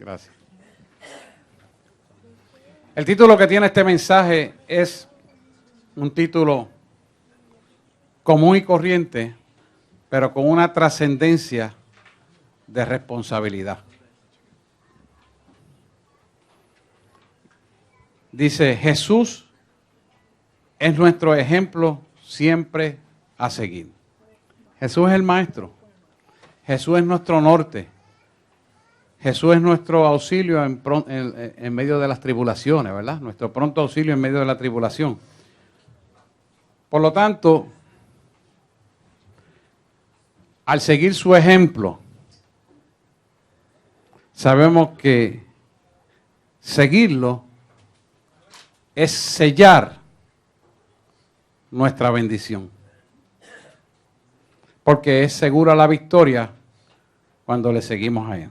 Gracias. El título que tiene este mensaje es un título común y corriente, pero con una trascendencia de responsabilidad. Dice, Jesús es nuestro ejemplo siempre a seguir. Jesús es el Maestro. Jesús es nuestro norte. Jesús es nuestro auxilio en medio de las tribulaciones, ¿verdad? Nuestro pronto auxilio en medio de la tribulación. Por lo tanto, al seguir su ejemplo, sabemos que seguirlo es sellar nuestra bendición. Porque es segura la victoria cuando le seguimos a Él.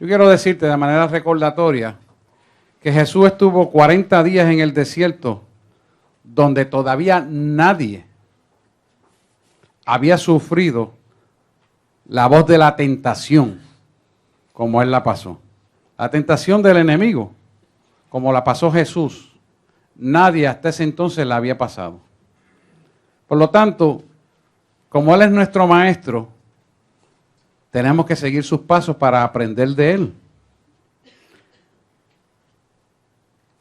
Yo quiero decirte de manera recordatoria que Jesús estuvo 40 días en el desierto donde todavía nadie había sufrido la voz de la tentación como Él la pasó. La tentación del enemigo, como la pasó Jesús, nadie hasta ese entonces la había pasado. Por lo tanto, como Él es nuestro Maestro, tenemos que seguir sus pasos para aprender de Él.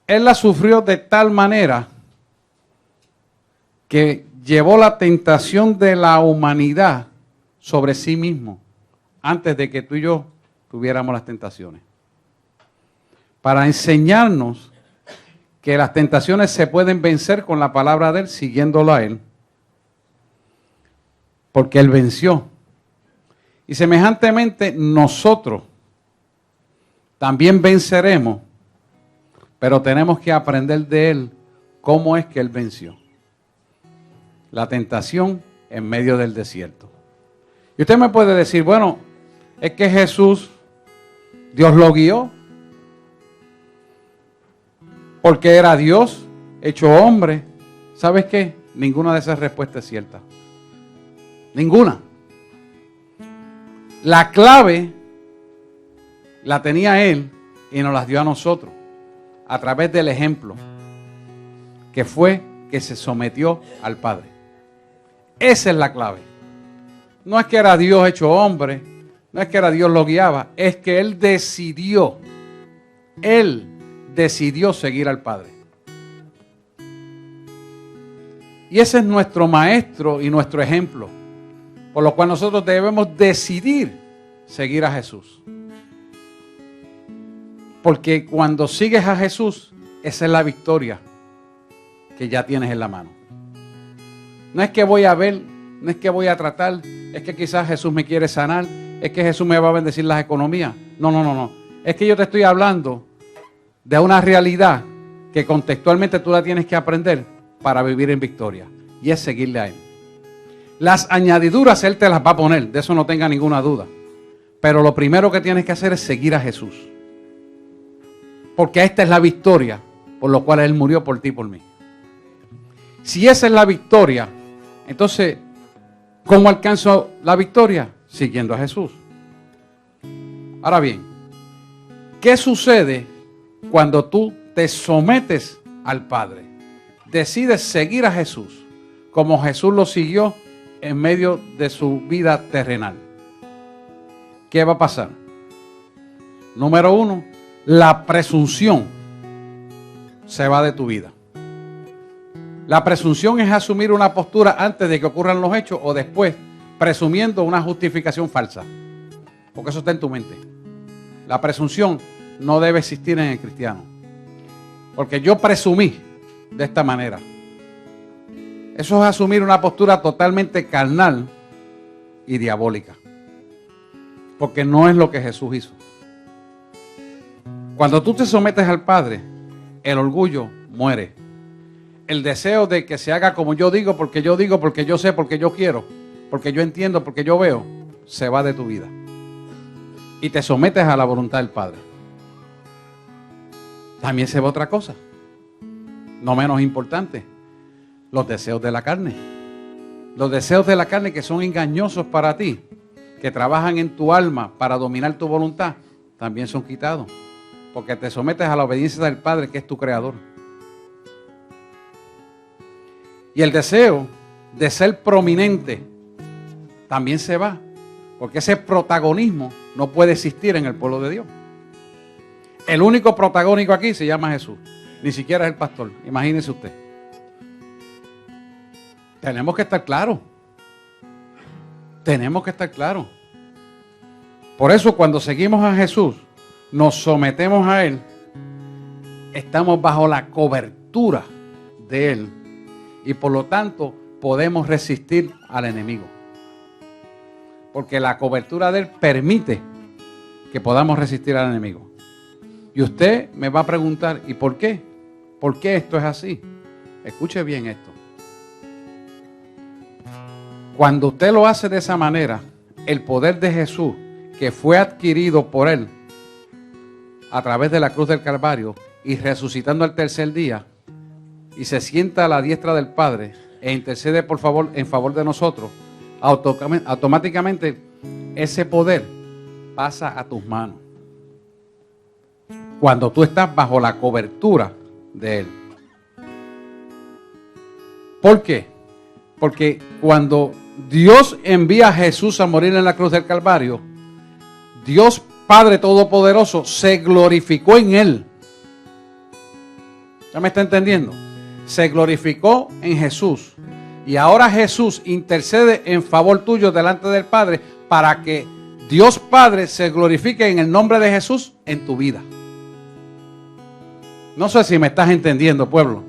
Él la sufrió de tal manera que llevó la tentación de la humanidad sobre sí mismo, antes de que tú y yo tuviéramos las tentaciones. Para enseñarnos que las tentaciones se pueden vencer con la palabra de Él, siguiéndolo a Él. Porque Él venció. Y semejantemente nosotros también venceremos, pero tenemos que aprender de Él cómo es que Él venció la tentación en medio del desierto. Y usted me puede decir, bueno, es que Jesús, Dios lo guió, porque era Dios, hecho hombre. ¿Sabes qué? Ninguna de esas respuestas es cierta. Ninguna. La clave la tenía Él y nos las dio a nosotros a través del ejemplo que fue que se sometió al Padre. Esa es la clave. No es que era Dios hecho hombre, no es que era Dios lo guiaba, es que Él decidió seguir al Padre. Y ese es nuestro Maestro y nuestro ejemplo. Por lo cual nosotros debemos decidir seguir a Jesús. Porque cuando sigues a Jesús, esa es la victoria que ya tienes en la mano. No es que voy a ver, no es que voy a tratar, es que quizás Jesús me quiere sanar, es que Jesús me va a bendecir las economías. No. Es que yo te estoy hablando de una realidad que contextualmente tú la tienes que aprender para vivir en victoria. Y es seguirle a Él. Las añadiduras Él te las va a poner, de eso no tenga ninguna duda. Pero lo primero que tienes que hacer es seguir a Jesús. Porque esta es la victoria por lo cual Él murió por ti y por mí. Si esa es la victoria, entonces, ¿cómo alcanzo la victoria? Siguiendo a Jesús. Ahora bien, ¿qué sucede cuando tú te sometes al Padre? Decides seguir a Jesús, como Jesús lo siguió en medio de su vida terrenal. ¿Qué va a pasar? Número 1, la presunción se va de tu vida. La presunción es asumir una postura antes de que ocurran los hechos o después, presumiendo una justificación falsa. Porque eso está en tu mente. La presunción no debe existir en el cristiano. Porque yo presumí de esta manera. Eso es asumir una postura totalmente carnal y diabólica. Porque no es lo que Jesús hizo. Cuando tú te sometes al Padre, el orgullo muere. El deseo de que se haga como yo digo, porque yo sé, porque yo quiero, porque yo entiendo, porque yo veo, se va de tu vida. Y te sometes a la voluntad del Padre. También se va otra cosa, no menos importante. Los deseos de la carne. Los deseos de la carne que son engañosos para ti que trabajan en tu alma para dominar tu voluntad, también son quitados. Porque te sometes a la obediencia del Padre, que es tu creador. Y el deseo de ser prominente también se va. Porque ese protagonismo no puede existir en el pueblo de Dios. El único protagónico aquí se llama Jesús. Ni siquiera es el pastor. Imagínese usted. Tenemos que estar claros. Tenemos que estar claros. Por eso cuando seguimos a Jesús, nos sometemos a Él, estamos bajo la cobertura de Él y por lo tanto podemos resistir al enemigo. Porque la cobertura de Él permite que podamos resistir al enemigo. Y usted me va a preguntar, ¿y por qué? ¿Por qué esto es así? Escuche bien esto. Cuando usted lo hace de esa manera, el poder de Jesús, que fue adquirido por Él a través de la cruz del Calvario y resucitando al tercer día, y se sienta a la diestra del Padre e intercede en favor de nosotros, automáticamente ese poder pasa a tus manos. Cuando tú estás bajo la cobertura de Él. ¿Por qué? Porque cuando Dios envía a Jesús a morir en la cruz del Calvario, Dios Padre Todopoderoso se glorificó en Él. ¿Ya me está entendiendo? Se glorificó en Jesús. Y ahora Jesús intercede en favor tuyo delante del Padre para que Dios Padre se glorifique en el nombre de Jesús en tu vida. No sé si me estás entendiendo, pueblo.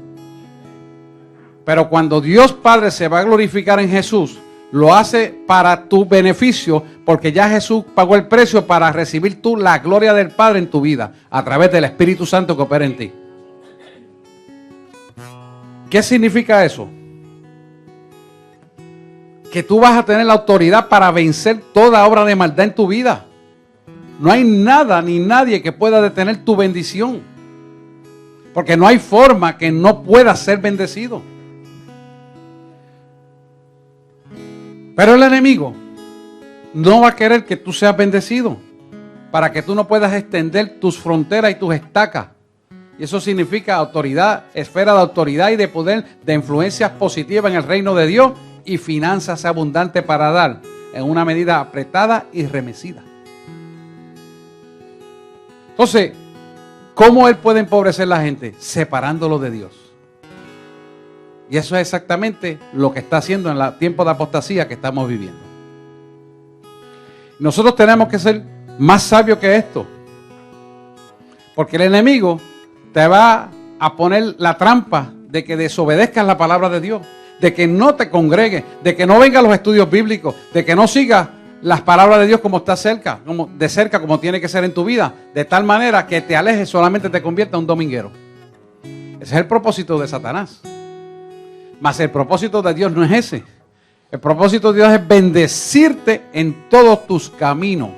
Pero cuando Dios Padre se va a glorificar en Jesús, lo hace para tu beneficio, porque ya Jesús pagó el precio para recibir tú la gloria del Padre en tu vida, a través del Espíritu Santo que opera en ti. ¿Qué significa eso? Que tú vas a tener la autoridad para vencer toda obra de maldad en tu vida. No hay nada ni nadie que pueda detener tu bendición. Porque no hay forma que no puedas ser bendecido. Pero el enemigo no va a querer que tú seas bendecido para que tú no puedas extender tus fronteras y tus estacas. Y eso significa autoridad, esfera de autoridad y de poder, de influencias positivas en el reino de Dios y finanzas abundantes para dar en una medida apretada y remecida. Entonces, ¿cómo Él puede empobrecer a la gente? Separándolo de Dios. Y eso es exactamente lo que está haciendo en el tiempo de apostasía que estamos viviendo. Nosotros tenemos que ser más sabios que esto. Porque el enemigo te va a poner la trampa de que desobedezcas la palabra de Dios, de que no te congregues, de que no vengas a los estudios bíblicos, de que no sigas las palabras de Dios como está cerca, como tiene que ser en tu vida, de tal manera que te alejes, solamente te convierta en un dominguero. Ese es el propósito de Satanás. Mas el propósito de Dios no es ese. El propósito de Dios es bendecirte en todos tus caminos.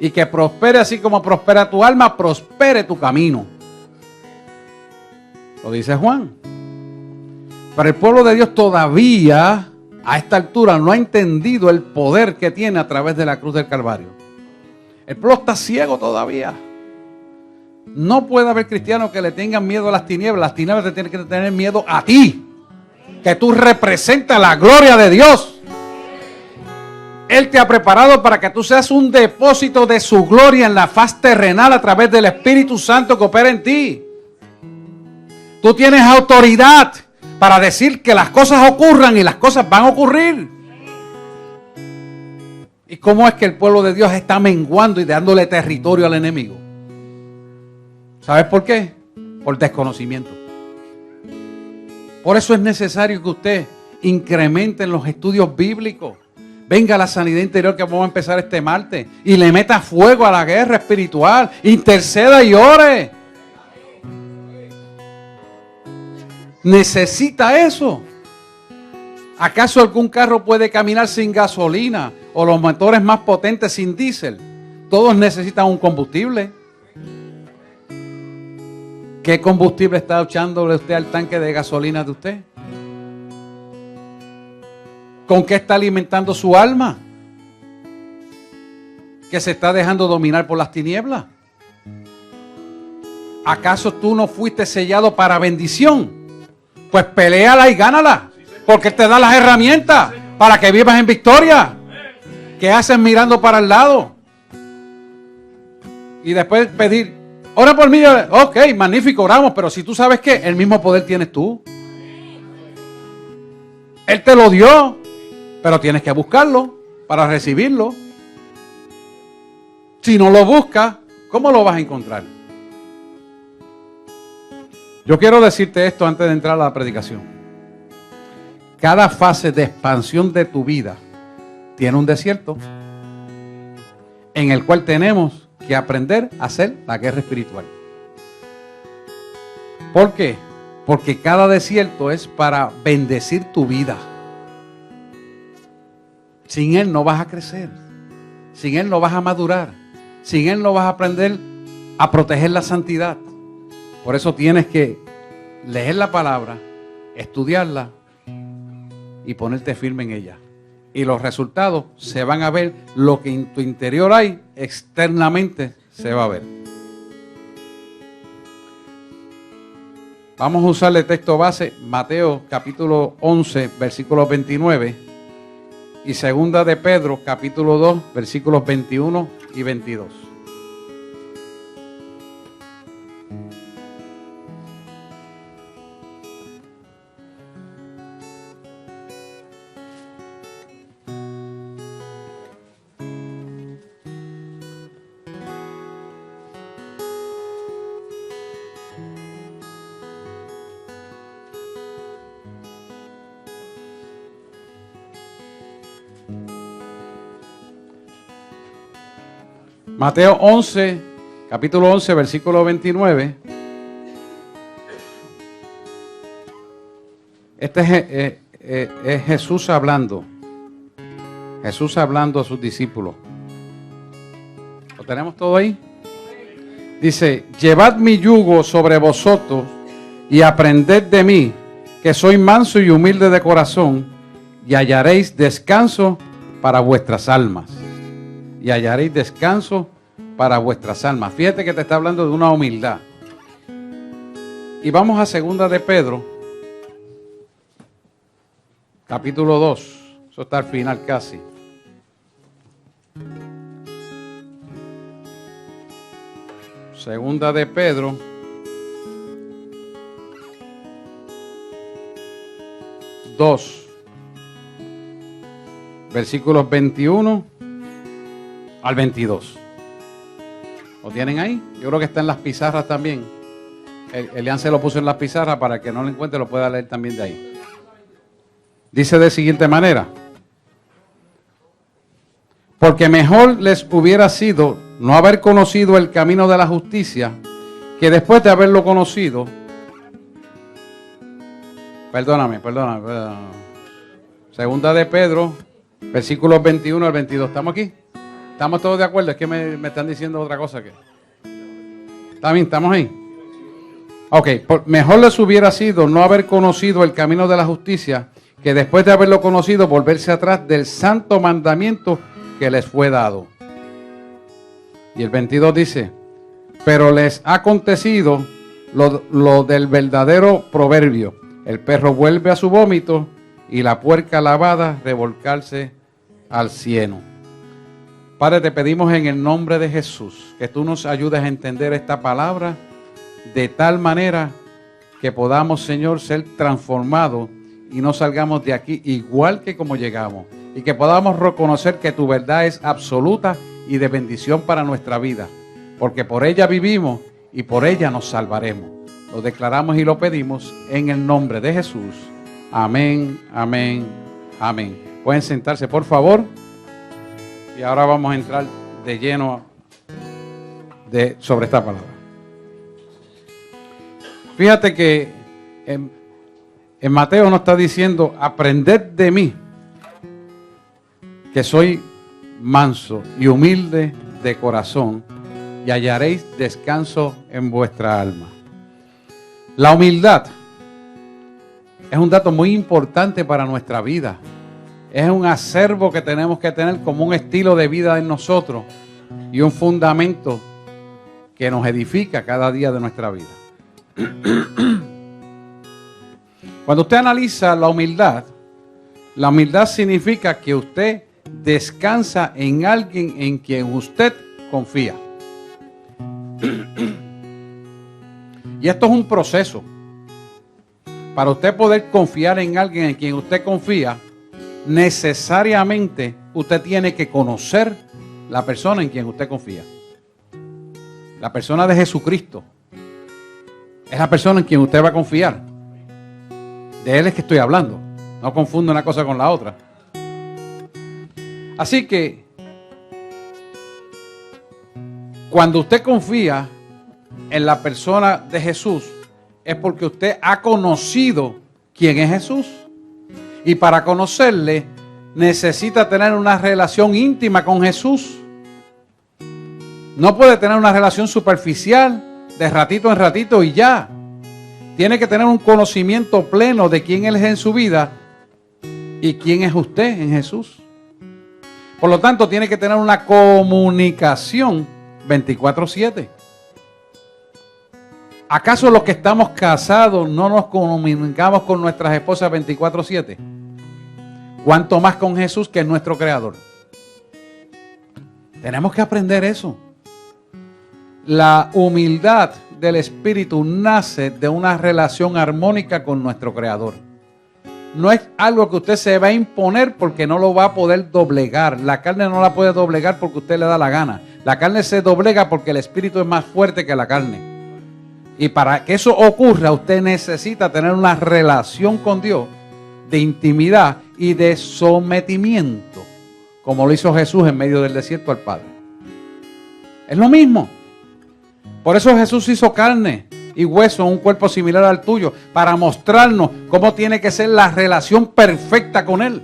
Y que prospere así como prospera tu alma, prospere tu camino. Lo dice Juan. Pero el pueblo de Dios todavía, a esta altura, no ha entendido el poder que tiene a través de la cruz del Calvario. El pueblo está ciego todavía. No puede haber cristianos que le tengan miedo a las tinieblas. Las tinieblas te tienen que tener miedo a ti. Que tú representas la gloria de Dios. Él te ha preparado para que tú seas un depósito de su gloria en la faz terrenal a través del Espíritu Santo que opera en ti. Tú tienes autoridad para decir que las cosas ocurran y las cosas van a ocurrir. ¿Y cómo es que el pueblo de Dios está menguando y dándole territorio al enemigo? ¿Sabes por qué? Por desconocimiento. Por eso es necesario que usted incremente en los estudios bíblicos. Venga a la sanidad interior que vamos a empezar este martes y le meta fuego a la guerra espiritual. Interceda y ore. ¿Necesita eso? ¿Acaso algún carro puede caminar sin gasolina o los motores más potentes sin diésel? Todos necesitan un combustible. ¿Qué combustible está echándole usted al tanque de gasolina de usted? ¿Con qué está alimentando su alma? que se está dejando dominar por las tinieblas? ¿Acaso tú no fuiste sellado para bendición? Pues peléala y gánala, porque Él te da las herramientas para que vivas en victoria. ¿Qué haces mirando para el lado? Y después pedir, ora por mí. Ok, magnífico, oramos, pero si tú sabes que el mismo poder tienes tú. Él te lo dio, pero tienes que buscarlo para recibirlo. Si no lo buscas, ¿cómo lo vas a encontrar? Yo quiero decirte esto antes de entrar a la predicación. Cada fase de expansión de tu vida tiene un desierto en el cual tenemos que aprender a hacer la guerra espiritual. ¿Por qué? Porque cada desierto es para bendecir tu vida. Sin Él no vas a crecer. Sin Él no vas a madurar. Sin Él no vas a aprender a proteger la santidad. Por eso tienes que leer la palabra, estudiarla y ponerte firme en ella. Y los resultados se van a ver. Lo que en tu interior hay, externamente se va a ver. Vamos a usar el texto base, Mateo capítulo 11, versículos 29. Y segunda de Pedro capítulo 2, versículos 21 y 22. Mateo 11, capítulo 11, versículo 29. Este es Jesús hablando. Jesús hablando a sus discípulos. ¿Lo tenemos todo ahí? Dice, llevad mi yugo sobre vosotros y aprended de mí, que soy manso y humilde de corazón, y hallaréis descanso para vuestras almas. Y hallaréis descanso para vuestras almas. Fíjate que te está hablando de una humildad. Y vamos a segunda de Pedro, capítulo 2. Eso está al final casi. Segunda de Pedro, versículos 21 al 22. ¿Lo tienen ahí? Yo creo que está en las pizarras también. Elian se lo puso en las pizarras para que no lo encuentre, lo pueda leer también de ahí. Dice de siguiente manera: porque mejor les hubiera sido no haber conocido el camino de la justicia, que después de haberlo conocido, perdóname. Segunda de Pedro, versículos 21 al 22. ¿Estamos aquí? ¿Estamos todos de acuerdo? Es que me están diciendo otra cosa. ¿Está bien? ¿Estamos ahí? Ok, mejor les hubiera sido no haber conocido el camino de la justicia, que después de haberlo conocido, volverse atrás del santo mandamiento que les fue dado. Y el 22 dice, pero les ha acontecido lo del verdadero proverbio: el perro vuelve a su vómito y la puerca lavada revolcarse al cieno. Padre, te pedimos en el nombre de Jesús que tú nos ayudes a entender esta palabra de tal manera que podamos, Señor, ser transformados y no salgamos de aquí igual que como llegamos. Y que podamos reconocer que tu verdad es absoluta y de bendición para nuestra vida. Porque por ella vivimos y por ella nos salvaremos. Lo declaramos y lo pedimos en el nombre de Jesús. Amén, amén, amén. Pueden sentarse, por favor. Y ahora vamos a entrar de lleno sobre esta palabra. Fíjate que en Mateo nos está diciendo, aprended de mí, que soy manso y humilde de corazón, y hallaréis descanso en vuestra alma. La humildad es un dato muy importante para nuestra vida. Es un acervo que tenemos que tener como un estilo de vida en nosotros, y un fundamento que nos edifica cada día de nuestra vida. Cuando usted analiza la humildad significa que usted descansa en alguien en quien usted confía. Y esto es un proceso. Para usted poder confiar en alguien en quien usted confía, necesariamente usted tiene que conocer la persona en quien usted confía. La persona de Jesucristo es la persona en quien usted va a confiar. De Él es que estoy hablando. No confunda una cosa con la otra. Así que, cuando usted confía en la persona de Jesús, es porque usted ha conocido quién es Jesús. Y para conocerle, necesita tener una relación íntima con Jesús. No puede tener una relación superficial, de ratito en ratito y ya. Tiene que tener un conocimiento pleno de quién Él es en su vida y quién es usted en Jesús. Por lo tanto, tiene que tener una comunicación 24/7. ¿Acaso los que estamos casados no nos comunicamos con nuestras esposas 24/7? ¿Cuánto más con Jesús, que es nuestro Creador? Tenemos que aprender eso. La humildad del Espíritu nace de una relación armónica con nuestro Creador. No es algo que usted se va a imponer porque no lo va a poder doblegar. La carne no la puede doblegar porque usted le da la gana. La carne se doblega porque el Espíritu es más fuerte que la carne. Y para que eso ocurra, usted necesita tener una relación con Dios de intimidad y de sometimiento, como lo hizo Jesús en medio del desierto al Padre. Es lo mismo. Por eso Jesús hizo carne y hueso, un cuerpo similar al tuyo, para mostrarnos cómo tiene que ser la relación perfecta con Él.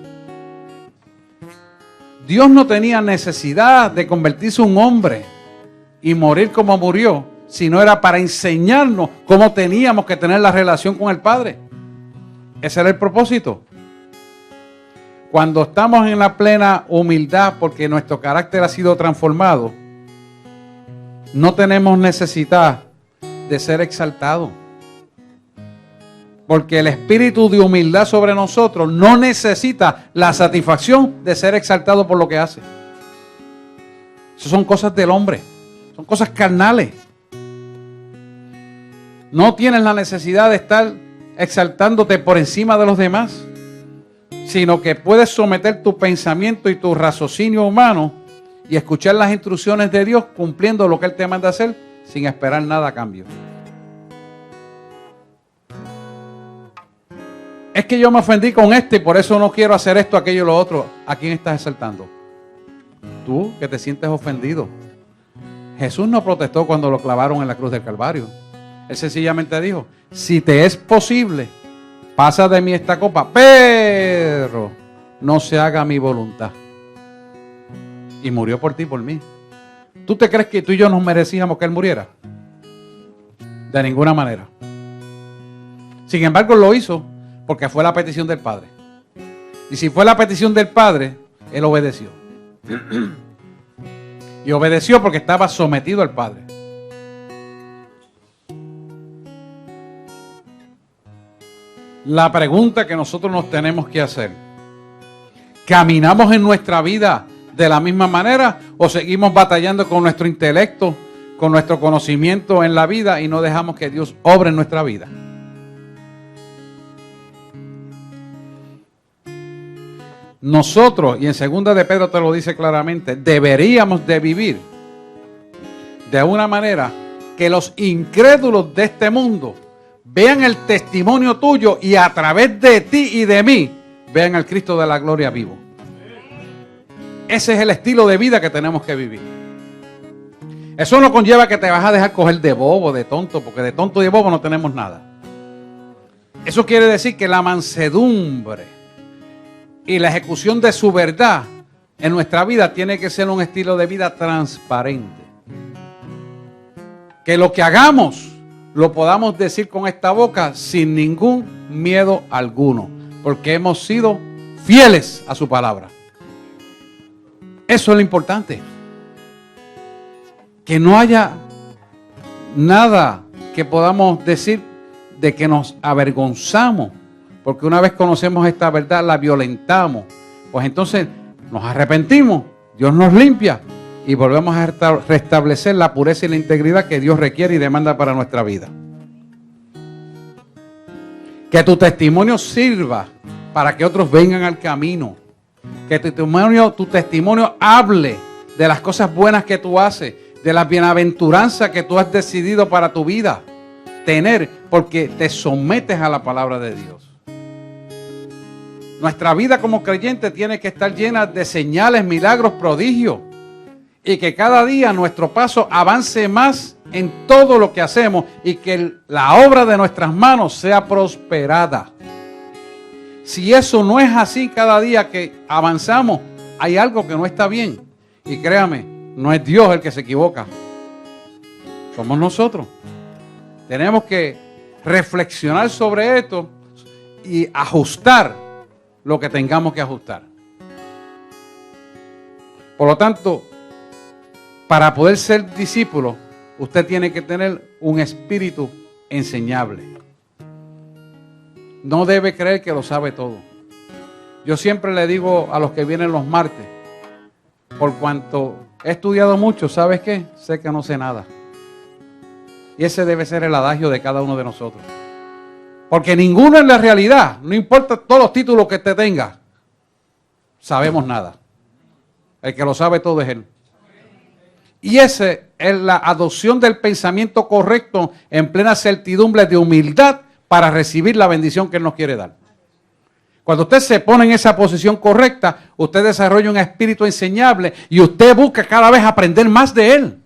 Dios no tenía necesidad de convertirse en un hombre y morir como murió, sino era para enseñarnos cómo teníamos que tener la relación con el Padre. Ese era el propósito. Cuando estamos en la plena humildad, porque nuestro carácter ha sido transformado, no tenemos necesidad de ser exaltados. Porque el espíritu de humildad sobre nosotros no necesita la satisfacción de ser exaltado por lo que hace. Eso son cosas del hombre, son cosas carnales. No tienes la necesidad de estar exaltándote por encima de los demás, sino que puedes someter tu pensamiento y tu raciocinio humano y escuchar las instrucciones de Dios cumpliendo lo que Él te manda hacer sin esperar nada a cambio. Es que yo me ofendí con y por eso no quiero hacer esto, aquello y lo otro. ¿A quién estás exaltando? Tú, que te sientes ofendido. Jesús no protestó cuando lo clavaron en la cruz del Calvario. Él sencillamente dijo: si te es posible, pasa de mí esta copa, pero no se haga mi voluntad. Y murió por ti y por mí. ¿Tú te crees que tú y yo nos merecíamos que Él muriera? De ninguna manera. Sin embargo, lo hizo porque fue la petición del Padre. Y si fue la petición del Padre, Él obedeció. Y obedeció porque estaba sometido al Padre. La pregunta que nosotros nos tenemos que hacer: ¿caminamos en nuestra vida de la misma manera o seguimos batallando con nuestro intelecto, con nuestro conocimiento en la vida y no dejamos que Dios obre en nuestra vida? Nosotros, y en 2 de Pedro te lo dice claramente, deberíamos de vivir de una manera que los incrédulos de este mundo vean el testimonio tuyo y a través de ti y de mí vean al Cristo de la gloria vivo. Ese es el estilo de vida que tenemos que vivir. Eso no conlleva que te vas a dejar coger de bobo, de tonto, porque de tonto y de bobo no tenemos nada. Eso quiere decir que la mansedumbre y la ejecución de su verdad en nuestra vida tiene que ser un estilo de vida transparente. Que lo que hagamos lo podamos decir con esta boca sin ningún miedo alguno, porque hemos sido fieles a su palabra. Eso es lo importante. Que no haya nada que podamos decir de que nos avergonzamos, porque una vez conocemos esta verdad, la violentamos. Pues entonces nos arrepentimos, Dios nos limpia y volvemos a restablecer la pureza y la integridad que Dios requiere y demanda para nuestra vida. Que tu testimonio sirva para que otros vengan al camino. Que tu testimonio hable de las cosas buenas que tú haces, de las bienaventuranzas que tú has decidido para tu vida tener, porque te sometes a la palabra de Dios. Nuestra vida como creyente tiene que estar llena de señales, milagros, prodigios, y que cada día nuestro paso avance más en todo lo que hacemos y que la obra de nuestras manos sea prosperada. Si eso no es así cada día que avanzamos, hay algo que no está bien. Y créame, no es Dios el que se equivoca, somos nosotros. Tenemos que reflexionar sobre esto y ajustar lo que tengamos que ajustar. Por lo tanto, para poder ser discípulo, usted tiene que tener un espíritu enseñable. No debe creer que lo sabe todo. Yo siempre le digo a los que vienen los martes, por cuanto he estudiado mucho, ¿sabes qué? Sé que no sé nada. Y ese debe ser el adagio de cada uno de nosotros. Porque ninguno en la realidad, no importa todos los títulos que te tenga, sabemos nada. El que lo sabe todo es Él. Y esa es la adopción del pensamiento correcto en plena certidumbre de humildad para recibir la bendición que Él nos quiere dar. Cuando usted se pone en esa posición correcta, usted desarrolla un espíritu enseñable y usted busca cada vez aprender más de Él.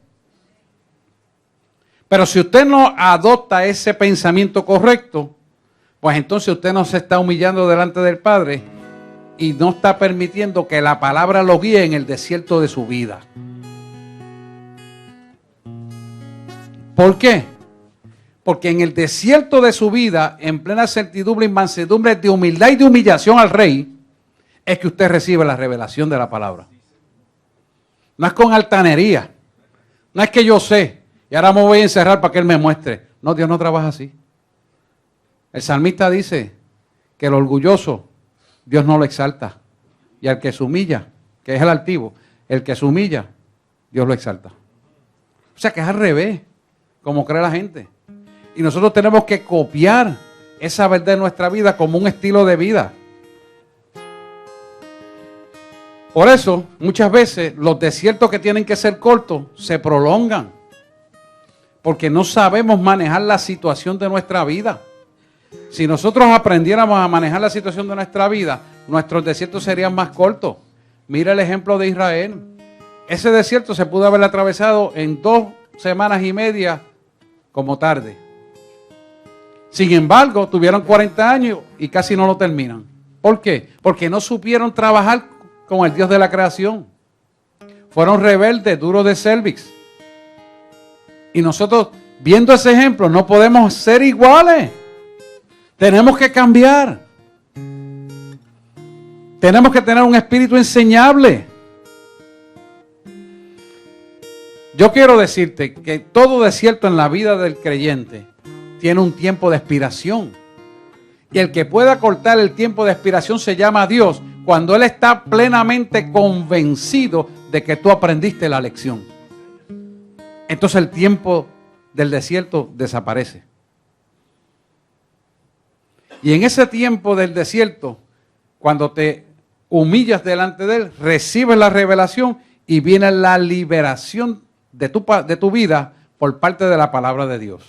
Pero si usted no adopta ese pensamiento correcto, pues entonces usted no se está humillando delante del Padre y no está permitiendo que la palabra lo guíe en el desierto de su vida. ¿Por qué? Porque en el desierto de su vida, en plena certidumbre y mansedumbre de humildad y de humillación al Rey, es que usted recibe la revelación de la palabra. No es con altanería. No es que yo sé y ahora me voy a encerrar para que Él me muestre. No, Dios no trabaja así. El salmista dice que el orgulloso Dios no lo exalta. Y al que se humilla, que es el altivo, el que se humilla, Dios lo exalta. O sea que es al revés, como cree la gente. Y nosotros tenemos que copiar esa verdad en nuestra vida como un estilo de vida. Por eso, muchas veces, los desiertos que tienen que ser cortos se prolongan. Porque no sabemos manejar la situación de nuestra vida. Si nosotros aprendiéramos a manejar la situación de nuestra vida, nuestros desiertos serían más cortos. Mira el ejemplo de Israel. Ese desierto se pudo haber atravesado en 2 semanas y media como tarde. Sin embargo, tuvieron 40 años y casi no lo terminan. ¿Por qué? Porque no supieron trabajar con el Dios de la creación. Fueron rebeldes, duros de cervix. Y nosotros, viendo ese ejemplo, no podemos ser iguales. Tenemos que cambiar. Tenemos que tener un espíritu enseñable. Yo quiero decirte que todo desierto en la vida del creyente tiene un tiempo de expiración. Y el que pueda cortar el tiempo de expiración se llama Dios, cuando Él está plenamente convencido de que tú aprendiste la lección. Entonces el tiempo del desierto desaparece. Y en ese tiempo del desierto, cuando te humillas delante de Él, recibes la revelación y viene la liberación de tu vida por parte de la palabra de Dios.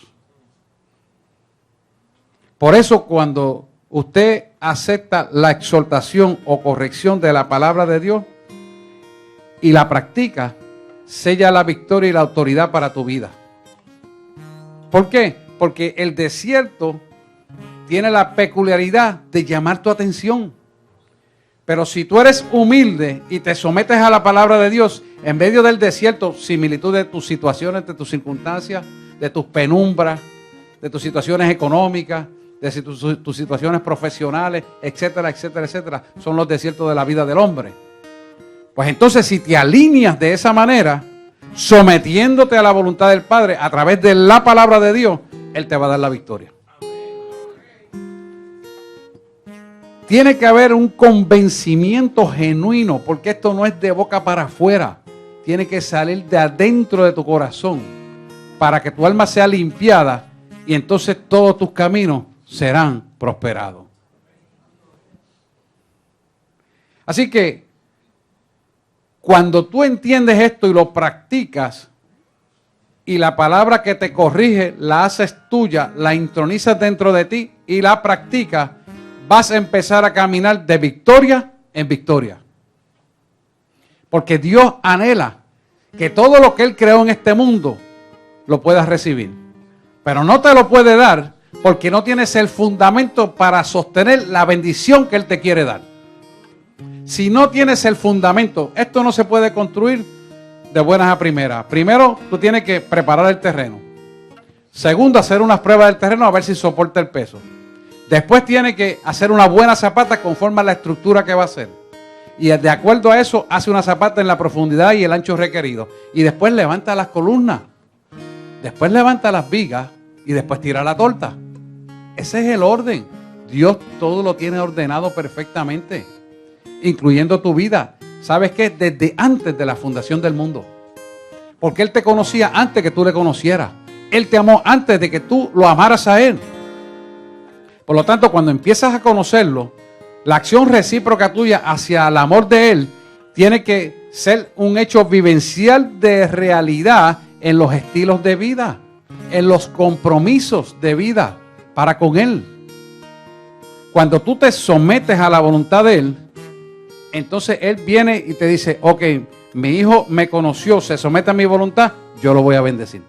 Por eso cuando usted acepta la exhortación o corrección de la palabra de Dios y la practica, sella la victoria y la autoridad para tu vida. ¿Por qué? Porque el desierto tiene la peculiaridad de llamar tu atención. Pero si tú eres humilde y te sometes a la palabra de Dios, en medio del desierto, similitud de tus situaciones, de tus circunstancias, de tus penumbras, de tus situaciones económicas, de tus situaciones profesionales, etcétera, etcétera, etcétera, son los desiertos de la vida del hombre. Pues entonces si te alineas de esa manera, sometiéndote a la voluntad del Padre a través de la palabra de Dios, Él te va a dar la victoria. Tiene que haber un convencimiento genuino, porque esto no es de boca para afuera. Tiene que salir de adentro de tu corazón para que tu alma sea limpiada y entonces todos tus caminos serán prosperados. Así que cuando tú entiendes esto y lo practicas y la palabra que te corrige la haces tuya, la intronizas dentro de ti y la practicas, vas a empezar a caminar de victoria en victoria. Porque Dios anhela que todo lo que Él creó en este mundo lo puedas recibir. Pero no te lo puede dar porque no tienes el fundamento para sostener la bendición que Él te quiere dar. Si no tienes el fundamento, esto no se puede construir de buenas a primeras. Primero, tú tienes que preparar el terreno. Segundo, hacer unas pruebas del terreno a ver si soporta el peso. Después tiene que hacer una buena zapata conforme a la estructura que va a hacer. Y de acuerdo a eso, hace una zapata en la profundidad y el ancho requerido. Y después levanta las columnas. Después levanta las vigas y después tira la torta. Ese es el orden. Dios todo lo tiene ordenado perfectamente, incluyendo tu vida. ¿Sabes qué? Desde antes de la fundación del mundo. Porque Él te conocía antes que tú le conocieras. Él te amó antes de que tú lo amaras a Él. Por lo tanto, cuando empiezas a conocerlo, la acción recíproca tuya hacia el amor de Él tiene que ser un hecho vivencial de realidad en los estilos de vida, en los compromisos de vida para con Él. Cuando tú te sometes a la voluntad de Él, entonces Él viene y te dice, ok, mi hijo me conoció, se somete a mi voluntad, yo lo voy a bendecir.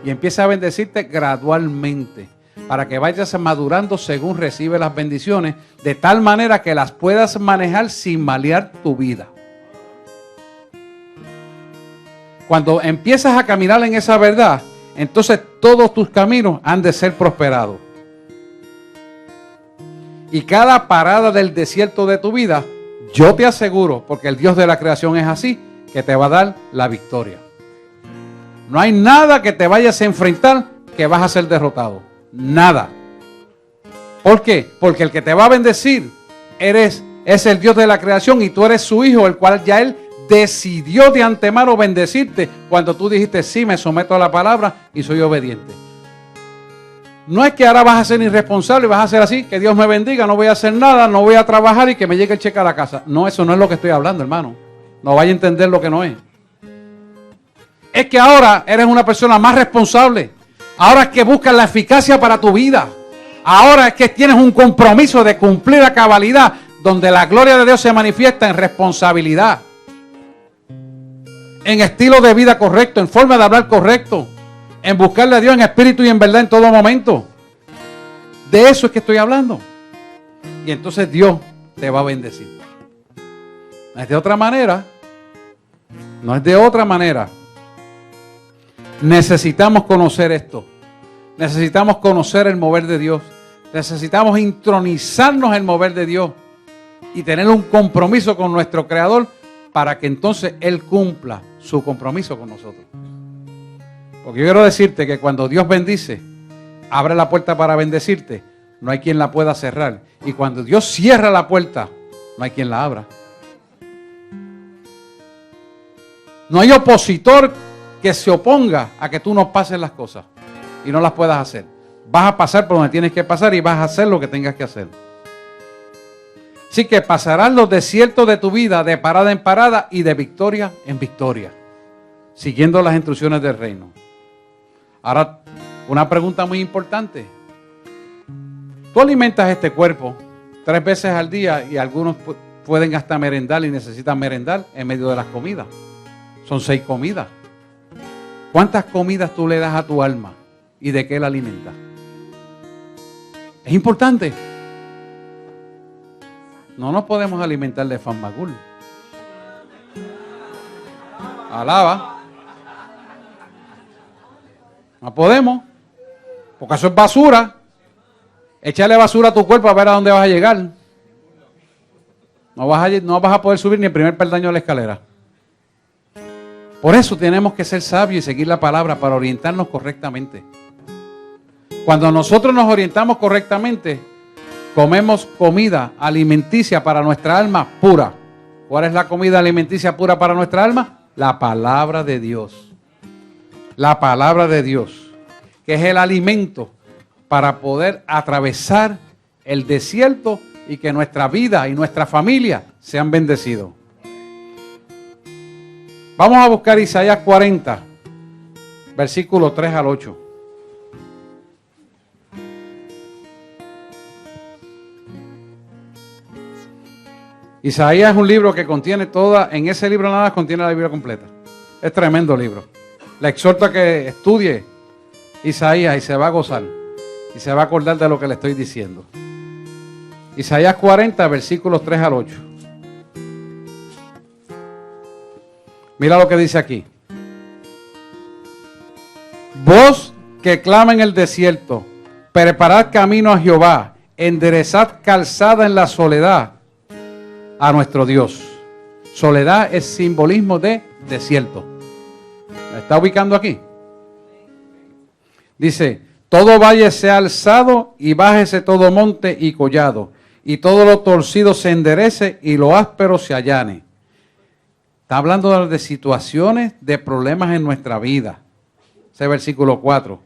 Y empieza a bendecirte gradualmente, para que vayas madurando según recibe las bendiciones, de tal manera que las puedas manejar sin malear tu vida. Cuando empiezas a caminar en esa verdad, entonces todos tus caminos han de ser prosperados. Y cada parada del desierto de tu vida, yo te aseguro, porque el Dios de la creación es así, que te va a dar la victoria. No hay nada que te vayas a enfrentar que vas a ser derrotado. Nada. ¿Por qué? Porque el que te va a bendecir es el Dios de la creación y tú eres su hijo, el cual ya Él decidió de antemano bendecirte cuando tú dijiste, sí, me someto a la palabra y soy obediente. No es que ahora vas a ser irresponsable y vas a ser así, que Dios me bendiga, no voy a hacer nada, no voy a trabajar y que me llegue el cheque a la casa. No, eso no es lo que estoy hablando, hermano. No vaya a entender lo que no es. Es que ahora eres una persona más responsable. Ahora es que buscas la eficacia para tu vida. Ahora es que tienes un compromiso de cumplir a cabalidad, donde la gloria de Dios se manifiesta en responsabilidad, en estilo de vida correcto, en forma de hablar correcto, en buscarle a Dios en espíritu y en verdad en todo momento. De eso es que estoy hablando. Y entonces Dios te va a bendecir. No es de otra manera. No es de otra manera. Necesitamos conocer esto. Necesitamos conocer el mover de Dios. Necesitamos intronizarnos en el mover de Dios y tener un compromiso con nuestro Creador para que entonces Él cumpla su compromiso con nosotros. Porque yo quiero decirte que cuando Dios bendice, abre la puerta para bendecirte, no hay quien la pueda cerrar. Y cuando Dios cierra la puerta, no hay quien la abra. No hay opositor que se oponga a que tú no pases las cosas y no las puedas hacer. Vas a pasar por donde tienes que pasar y vas a hacer lo que tengas que hacer. Así que pasarás los desiertos de tu vida de parada en parada y de victoria en victoria, siguiendo las instrucciones del reino. Ahora, una pregunta muy importante. Tú alimentas este cuerpo 3 veces al día y algunos pueden hasta merendar y necesitan merendar en medio de las comidas. Son 6 comidas. ¿Cuántas comidas tú le das a tu alma y de qué la alimentas? Es importante. No nos podemos alimentar de Fanmagul. Alaba. No podemos. Porque eso es basura. Échale basura a tu cuerpo a ver a dónde vas a llegar. No vas a poder subir ni el primer peldaño de la escalera. Por eso tenemos que ser sabios y seguir la palabra para orientarnos correctamente. Cuando nosotros nos orientamos correctamente, comemos comida alimenticia para nuestra alma pura. ¿Cuál es la comida alimenticia pura para nuestra alma? La palabra de Dios. La palabra de Dios, que es el alimento para poder atravesar el desierto y que nuestra vida y nuestra familia sean bendecidos. Vamos a buscar Isaías 40, versículos 3 al 8. Isaías es un libro que contiene toda, en ese libro nada más contiene la Biblia completa. Es tremendo libro. Le exhorto a que estudie Isaías y se va a gozar. Y se va a acordar de lo que le estoy diciendo. Isaías 40, versículos 3 al 8. Mira lo que dice aquí. Voz que clama en el desierto, preparad camino a Jehová, enderezad calzada en la soledad a nuestro Dios. Soledad es simbolismo de desierto. ¿Me está ubicando aquí? Dice, todo valle sea alzado y bájese todo monte y collado, y todo lo torcido se enderece y lo áspero se allane. Está hablando de situaciones, de problemas en nuestra vida. Ese versículo 4.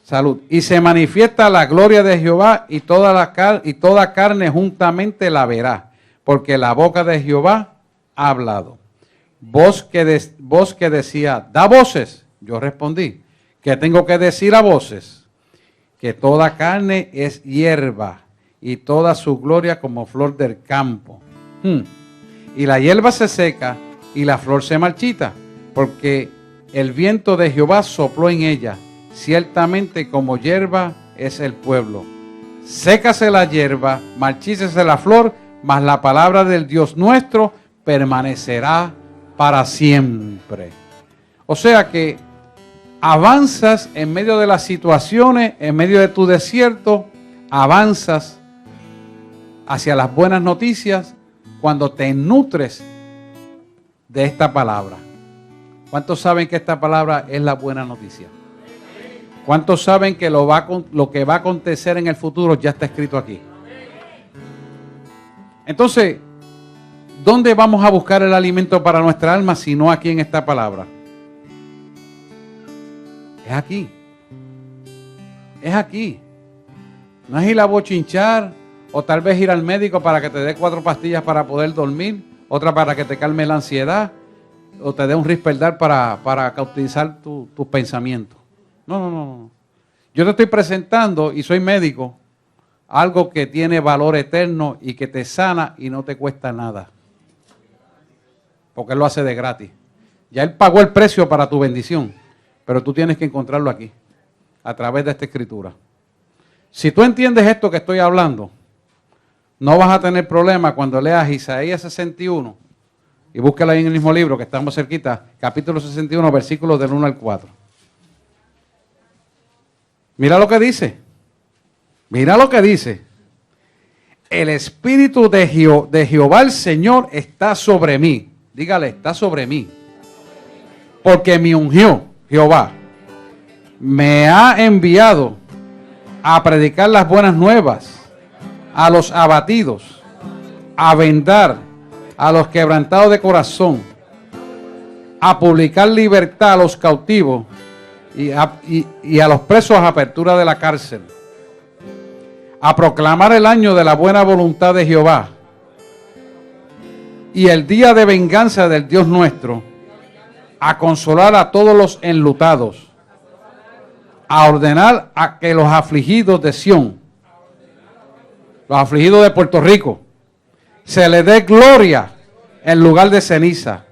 Salud. Y se manifiesta la gloria de Jehová y toda carne juntamente la verá, porque la boca de Jehová ha hablado. Voz que decía, da voces. Yo respondí, ¿qué tengo que decir a voces? Que toda carne es hierba y toda su gloria como flor del campo. Y la hierba se seca y la flor se marchita, porque el viento de Jehová sopló en ella. Ciertamente como hierba es el pueblo. Sécase la hierba, marchícese la flor, mas la palabra del Dios nuestro permanecerá para siempre. O sea que avanzas en medio de las situaciones, en medio de tu desierto, avanzas hacia las buenas noticias cuando te nutres de esta palabra. ¿Cuántos saben que esta palabra es la buena noticia? ¿Cuántos saben que lo que va a acontecer en el futuro ya está escrito aquí? Entonces, ¿dónde vamos a buscar el alimento para nuestra alma si no aquí en esta palabra? Es aquí. Es aquí. No es ir a bochinchar o tal vez ir al médico para que te dé 4 pastillas para poder dormir, otra para que te calme la ansiedad o te dé un risperdal para cauterizar tus pensamientos. No. Yo te estoy presentando, y soy médico, algo que tiene valor eterno y que te sana y no te cuesta nada. Porque Él lo hace de gratis. Ya Él pagó el precio para tu bendición, pero tú tienes que encontrarlo aquí, a través de esta escritura. Si tú entiendes esto que estoy hablando, no vas a tener problema cuando leas Isaías 61, y búscala ahí en el mismo libro que estamos cerquita, capítulo 61, versículos del 1 al 4. Mira lo que dice. Mira lo que dice. El Espíritu de Jehová el Señor está sobre mí. Dígale, está sobre mí. Porque me ungió Jehová. Me ha enviado a predicar las buenas nuevas a los abatidos, a vendar a los quebrantados de corazón, a publicar libertad a los cautivos y a los presos a apertura de la cárcel, a proclamar el año de la buena voluntad de Jehová y el día de venganza del Dios nuestro, a consolar a todos los enlutados, a ordenar a que los afligidos de Sión, los afligidos de Puerto Rico, se les dé gloria en lugar de ceniza,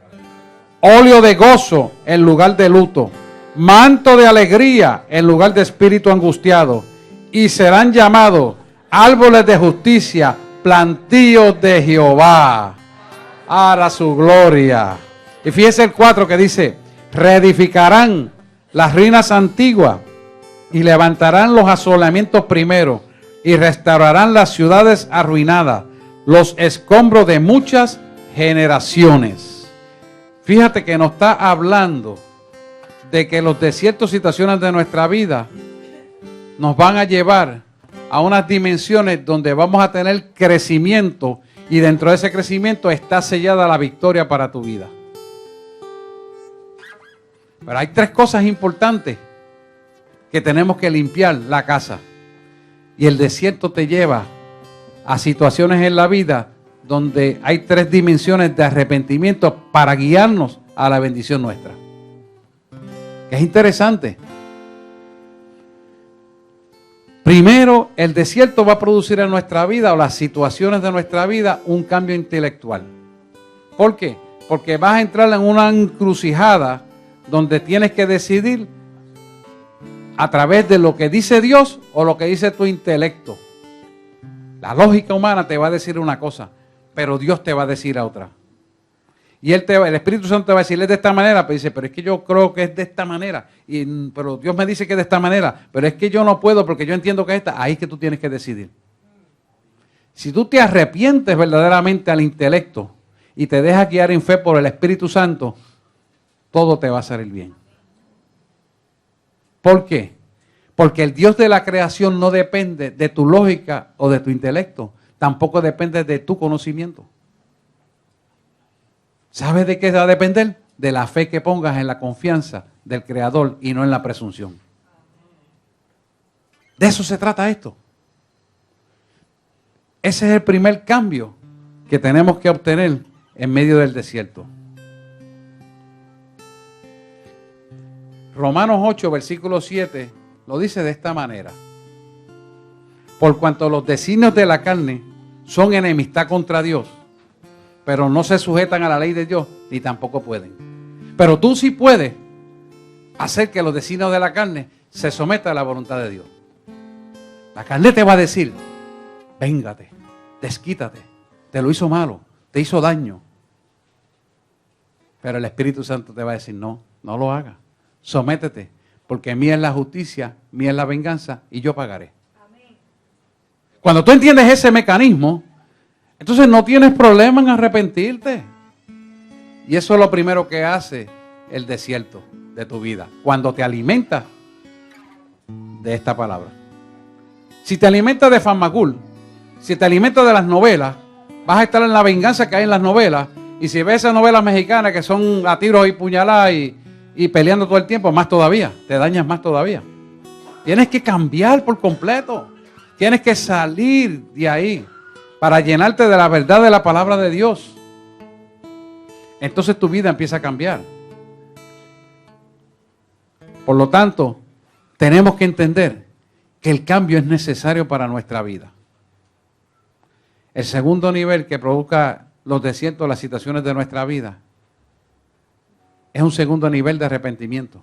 óleo de gozo en lugar de luto, manto de alegría en lugar de espíritu angustiado, y serán llamados árboles de justicia, plantíos de Jehová, para su gloria. Y fíjese el 4 que dice, reedificarán las ruinas antiguas y levantarán los asolamientos primeros y restaurarán las ciudades arruinadas, los escombros de muchas generaciones. Fíjate que nos está hablando de que los desiertos, situaciones de nuestra vida nos van a llevar a unas dimensiones donde vamos a tener crecimiento, y dentro de ese crecimiento está sellada la victoria para tu vida. Pero hay 3 cosas importantes que tenemos que limpiar la casa. Y el desierto te lleva a situaciones en la vida donde hay 3 dimensiones de arrepentimiento para guiarnos a la bendición nuestra. Que es interesante. Primero, el desierto va a producir en nuestra vida, o las situaciones de nuestra vida, un cambio intelectual. ¿Por qué? Porque vas a entrar en una encrucijada donde tienes que decidir a través de lo que dice Dios o lo que dice tu intelecto. La lógica humana te va a decir una cosa, pero Dios te va a decir a otra. Y el Espíritu Santo te va a decir, es de esta manera, pero dice, pero es que yo creo que es de esta manera. Pero Dios me dice que es de esta manera, pero es que yo no puedo porque yo entiendo que es esta. Ahí es que tú tienes que decidir. Si tú te arrepientes verdaderamente al intelecto y te dejas guiar en fe por el Espíritu Santo, todo te va a salir bien. ¿Por qué? Porque el Dios de la creación no depende de tu lógica o de tu intelecto. Tampoco depende de tu conocimiento. ¿Sabes de qué va a depender? De la fe que pongas en la confianza del Creador y no en la presunción. De eso se trata esto. Ese es el primer cambio que tenemos que obtener en medio del desierto. Romanos 8, versículo 7, lo dice de esta manera. Por cuanto los designios de la carne son enemistad contra Dios, pero no se sujetan a la ley de Dios, ni tampoco pueden. Pero tú sí puedes hacer que los designios de la carne se sometan a la voluntad de Dios. La carne te va a decir, véngate, desquítate, te lo hizo malo, te hizo daño. Pero el Espíritu Santo te va a decir, no, no lo hagas. Sométete, porque mía es la justicia, mía es la venganza, y yo pagaré. Amén. Cuando tú entiendes ese mecanismo, entonces no tienes problema en arrepentirte. Y eso es lo primero que hace el desierto de tu vida. Cuando te alimentas de esta palabra. Si te alimentas de Famagul, si te alimentas de las novelas, vas a estar en la venganza que hay en las novelas. Y si ves esas novelas mexicanas que son a tiros y puñaladas y peleando todo el tiempo, más todavía, te dañas más todavía. Tienes que cambiar por completo. Tienes que salir de ahí para llenarte de la verdad de la palabra de Dios. Entonces tu vida empieza a cambiar. Por lo tanto, tenemos que entender que el cambio es necesario para nuestra vida. El segundo nivel que provoca los desiertos, las situaciones de nuestra vida, es un segundo nivel de arrepentimiento,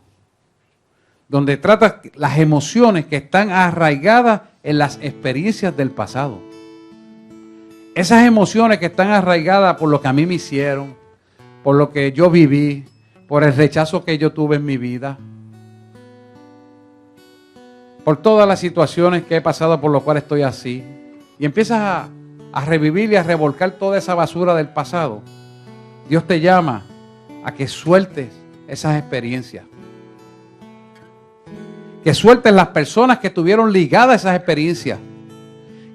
donde trata las emociones que están arraigadas en las experiencias del pasado. Esas emociones que están arraigadas por lo que a mí me hicieron, por lo que yo viví, por el rechazo que yo tuve en mi vida, por todas las situaciones que he pasado por lo cual estoy así. Y empiezas a revivir y a revolcar toda esa basura del pasado. Dios te llama a que sueltes esas experiencias. Que sueltes las personas que estuvieron ligadas a esas experiencias.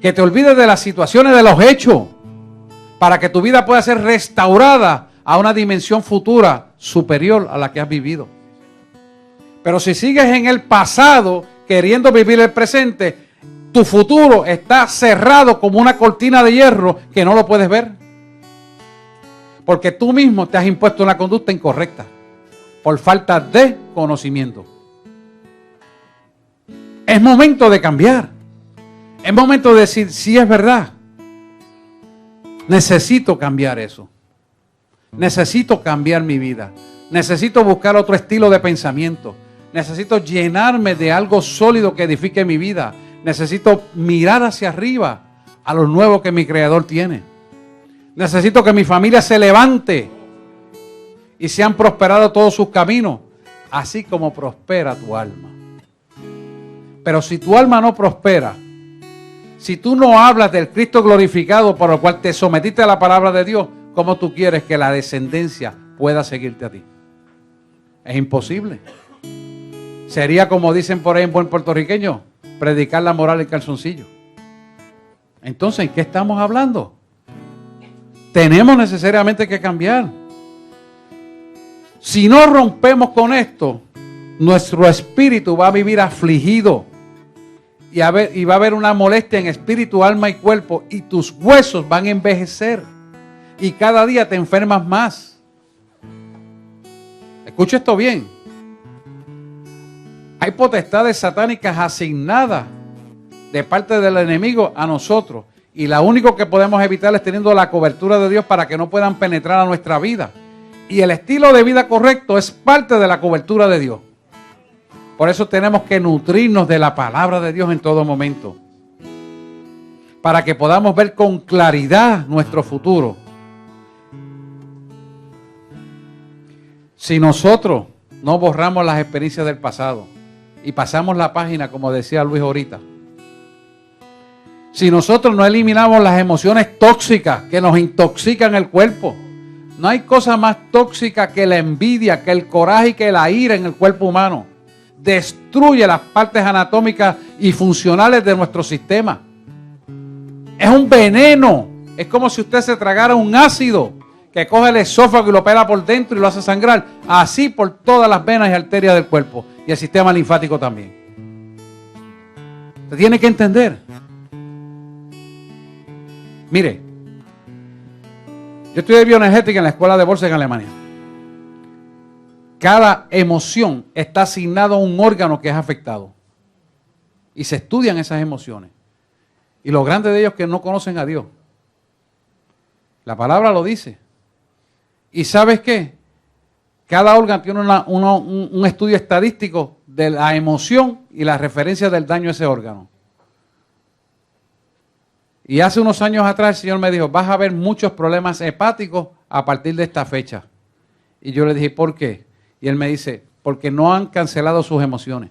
Que te olvides de las situaciones, de los hechos, para que tu vida pueda ser restaurada a una dimensión futura superior a la que has vivido. Pero si sigues en el pasado queriendo vivir el presente, tu futuro está cerrado como una cortina de hierro que no lo puedes ver. Porque tú mismo te has impuesto una conducta incorrecta por falta de conocimiento. Es momento de cambiar. Es momento de decir, sí, es verdad. Necesito cambiar eso. Necesito cambiar mi vida. Necesito buscar otro estilo de pensamiento. Necesito llenarme de algo sólido que edifique mi vida. Necesito mirar hacia arriba a lo nuevo que mi Creador tiene. Necesito que mi familia se levante y sean prosperados todos sus caminos, así como prospera tu alma. Pero si tu alma no prospera, si tú no hablas del Cristo glorificado por el cual te sometiste a la palabra de Dios, ¿cómo tú quieres que la descendencia pueda seguirte a ti. Es imposible. Sería como dicen por ahí en buen puertorriqueño, predicar la moral en calzoncillo. Entonces, ¿en qué estamos hablando? Tenemos necesariamente que cambiar. Si no rompemos con esto, nuestro espíritu va a vivir afligido y va a haber una molestia en espíritu, alma y cuerpo, y tus huesos van a envejecer y cada día te enfermas más. Escucha esto bien. Hay potestades satánicas asignadas de parte del enemigo a nosotros, y lo único que podemos evitar es teniendo la cobertura de Dios para que no puedan penetrar a nuestra vida. Y el estilo de vida correcto es parte de la cobertura de Dios. Por eso tenemos que nutrirnos de la palabra de Dios en todo momento, para que podamos ver con claridad nuestro futuro. Si nosotros no borramos las experiencias del pasado y pasamos la página, como decía Luis ahorita, si nosotros no eliminamos las emociones tóxicas que nos intoxican el cuerpo, no hay cosa más tóxica que la envidia, que el coraje y que la ira en el cuerpo humano. Destruye las partes anatómicas y funcionales de nuestro sistema. Es un veneno. Es como si usted se tragara un ácido que coge el esófago y lo pela por dentro y lo hace sangrar. Así por todas las venas y arterias del cuerpo. Y el sistema linfático también. Usted tiene que entender. Mire, yo estudié bioenergética en la escuela de Bolsa en Alemania. Cada emoción está asignada a un órgano que es afectado. Y se estudian esas emociones. Y lo grande de ellos es que no conocen a Dios. La palabra lo dice. ¿Y sabes qué? Cada órgano tiene un estudio estadístico de la emoción y la referencia del daño a ese órgano. Y hace unos años atrás el Señor me dijo, vas a ver muchos problemas hepáticos a partir de esta fecha. Y yo le dije, ¿por qué? Y él me dice, porque no han cancelado sus emociones.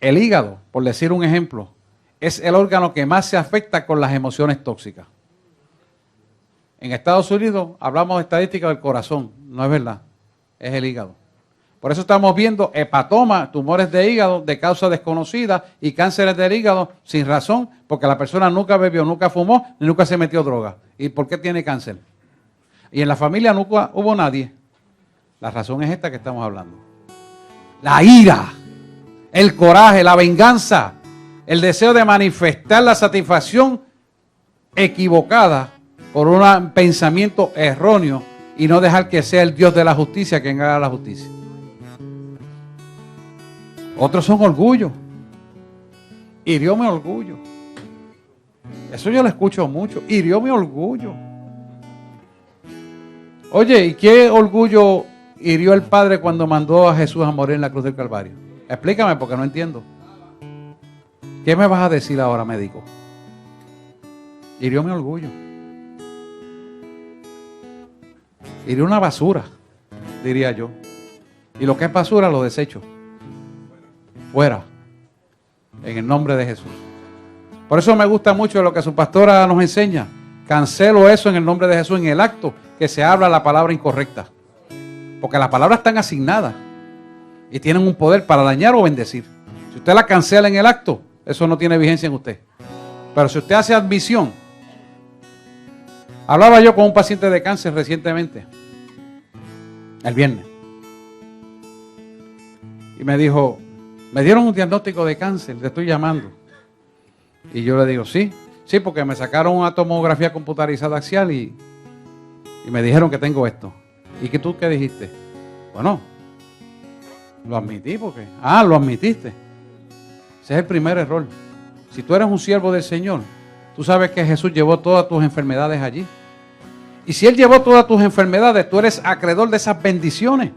El hígado, por decir un ejemplo, es el órgano que más se afecta con las emociones tóxicas. En Estados Unidos hablamos de estadística del corazón, no es verdad, es el hígado. Por eso estamos viendo hepatoma, tumores de hígado de causa desconocida y cánceres del hígado sin razón, porque la persona nunca bebió, nunca fumó, ni nunca se metió droga. ¿Y por qué tiene cáncer? Y en la familia nunca hubo nadie. La razón es esta que estamos hablando. La ira, el coraje, la venganza, el deseo de manifestar la satisfacción equivocada por un pensamiento erróneo y no dejar que sea el Dios de la justicia quien haga la justicia. Otros son orgullo. Hirió mi orgullo. Eso yo lo escucho mucho. Hirió mi orgullo. Oye, ¿y qué orgullo hirió el Padre cuando mandó a Jesús a morir en la cruz del Calvario? Explícame porque no entiendo. ¿Qué me vas a decir ahora, médico? Hirió mi orgullo. Hirió una basura, diría yo. Y lo que es basura lo desecho. Fuera. En el nombre de Jesús. Por eso me gusta mucho lo que su pastora nos enseña. Cancelo eso en el nombre de Jesús en el acto que se habla la palabra incorrecta. Porque las palabras están asignadas y tienen un poder para dañar o bendecir. Si usted la cancela en el acto, eso no tiene vigencia en usted. Pero si usted hace admisión. Hablaba yo con un paciente de cáncer recientemente, el viernes. Y me dijo, me dieron un diagnóstico de cáncer, te estoy llamando. Y yo le digo, sí, porque me sacaron una tomografía computarizada axial y me dijeron que tengo esto. ¿Y que tú qué dijiste? Bueno, lo admití porque... lo admitiste. Ese es el primer error. Si tú eres un siervo del Señor, tú sabes que Jesús llevó todas tus enfermedades allí. Y si Él llevó todas tus enfermedades, tú eres acreedor de esas bendiciones.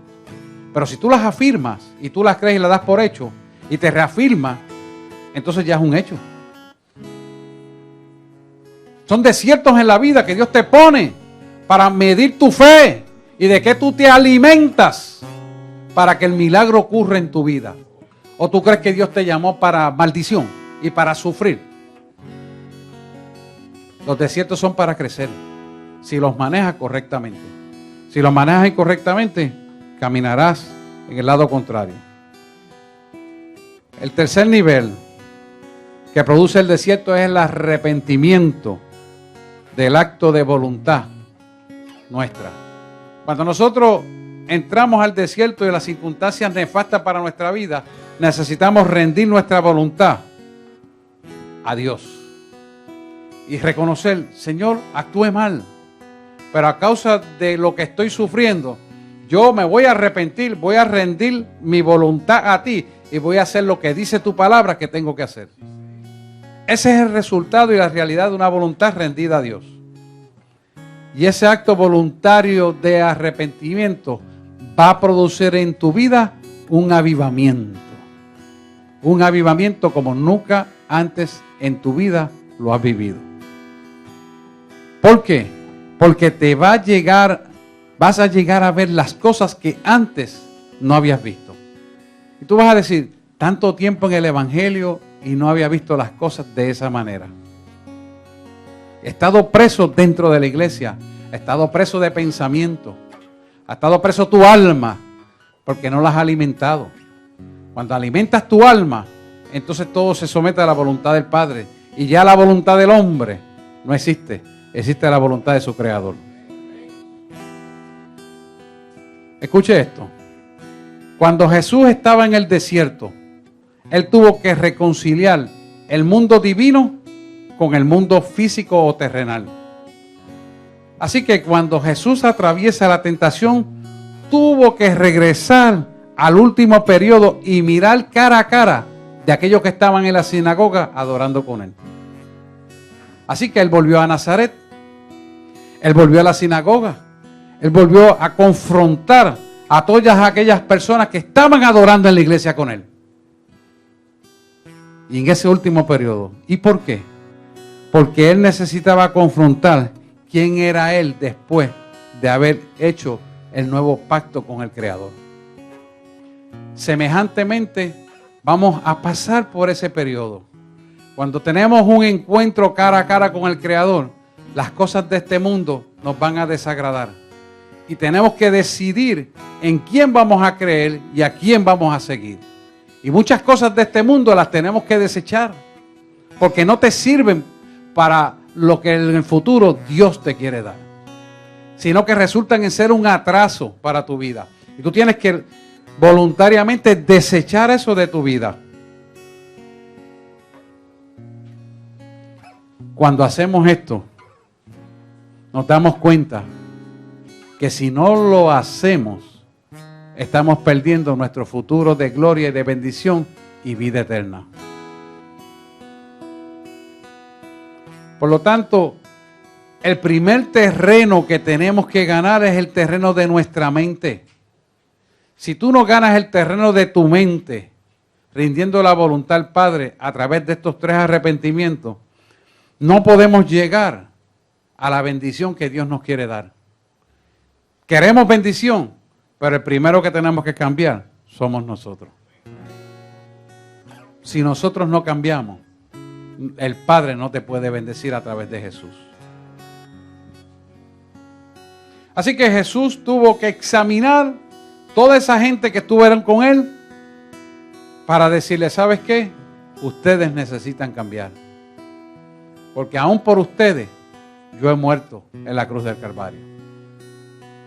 Pero si tú las afirmas y tú las crees y las das por hecho y te reafirmas, entonces ya es un hecho. Son desiertos en la vida que Dios te pone para medir tu fe y de qué tú te alimentas para que el milagro ocurra en tu vida. ¿O tú crees que Dios te llamó para maldición y para sufrir? Los desiertos son para crecer. si los manejas correctamente. Si los manejas incorrectamente, caminarás en el lado contrario. El tercer nivel que produce el desierto es el arrepentimiento del acto de voluntad nuestra. Cuando nosotros entramos al desierto y las circunstancias nefastas para nuestra vida, necesitamos rendir nuestra voluntad a Dios y reconocer, Señor, actué mal, pero a causa de lo que estoy sufriendo, yo me voy a arrepentir, voy a rendir mi voluntad a ti y voy a hacer lo que dice tu palabra que tengo que hacer. Ese es el resultado y la realidad de una voluntad rendida a Dios. Y ese acto voluntario de arrepentimiento va a producir en tu vida un avivamiento. Un avivamiento como nunca antes en tu vida lo has vivido. ¿Por qué? Porque vas a llegar a ver las cosas que antes no habías visto. Y tú vas a decir, tanto tiempo en el Evangelio y no había visto las cosas de esa manera. He estado preso dentro de la iglesia, he estado preso de pensamiento, ha estado preso tu alma porque no las has alimentado. Cuando alimentas tu alma, entonces todo se somete a la voluntad del Padre y ya la voluntad del hombre no existe, existe la voluntad de su Creador. Escuche esto. Cuando Jesús estaba en el desierto, Él tuvo que reconciliar el mundo divino con el mundo físico o terrenal. Así que cuando Jesús atraviesa la tentación, tuvo que regresar al último periodo y mirar cara a cara de aquellos que estaban en la sinagoga adorando con Él. Así que Él volvió a Nazaret, Él volvió a la sinagoga, Él volvió a confrontar a todas aquellas personas que estaban adorando en la iglesia con Él. Y en ese último periodo. ¿Y por qué? Porque Él necesitaba confrontar quién era Él después de haber hecho el nuevo pacto con el Creador. Semejantemente, vamos a pasar por ese periodo. Cuando tenemos un encuentro cara a cara con el Creador, las cosas de este mundo nos van a desagradar. Y tenemos que decidir en quién vamos a creer y a quién vamos a seguir. Y muchas cosas de este mundo las tenemos que desechar, porque no te sirven para lo que en el futuro Dios te quiere dar, sino que resultan en ser un atraso para tu vida. Y tú tienes que voluntariamente desechar eso de tu vida. Cuando hacemos esto, nos damos cuenta que si no lo hacemos, estamos perdiendo nuestro futuro de gloria y de bendición y vida eterna. Por lo tanto, el primer terreno que tenemos que ganar es el terreno de nuestra mente. Si tú no ganas el terreno de tu mente, rindiendo la voluntad al Padre a través de estos 3 arrepentimientos, no podemos llegar a la bendición que Dios nos quiere dar. Queremos bendición, pero el primero que tenemos que cambiar somos nosotros. Si nosotros no cambiamos, el Padre no te puede bendecir a través de Jesús. Así que Jesús tuvo que examinar toda esa gente que estuvieron con Él para decirle, ¿sabes qué? Ustedes necesitan cambiar. Porque aún por ustedes yo he muerto en la cruz del Calvario.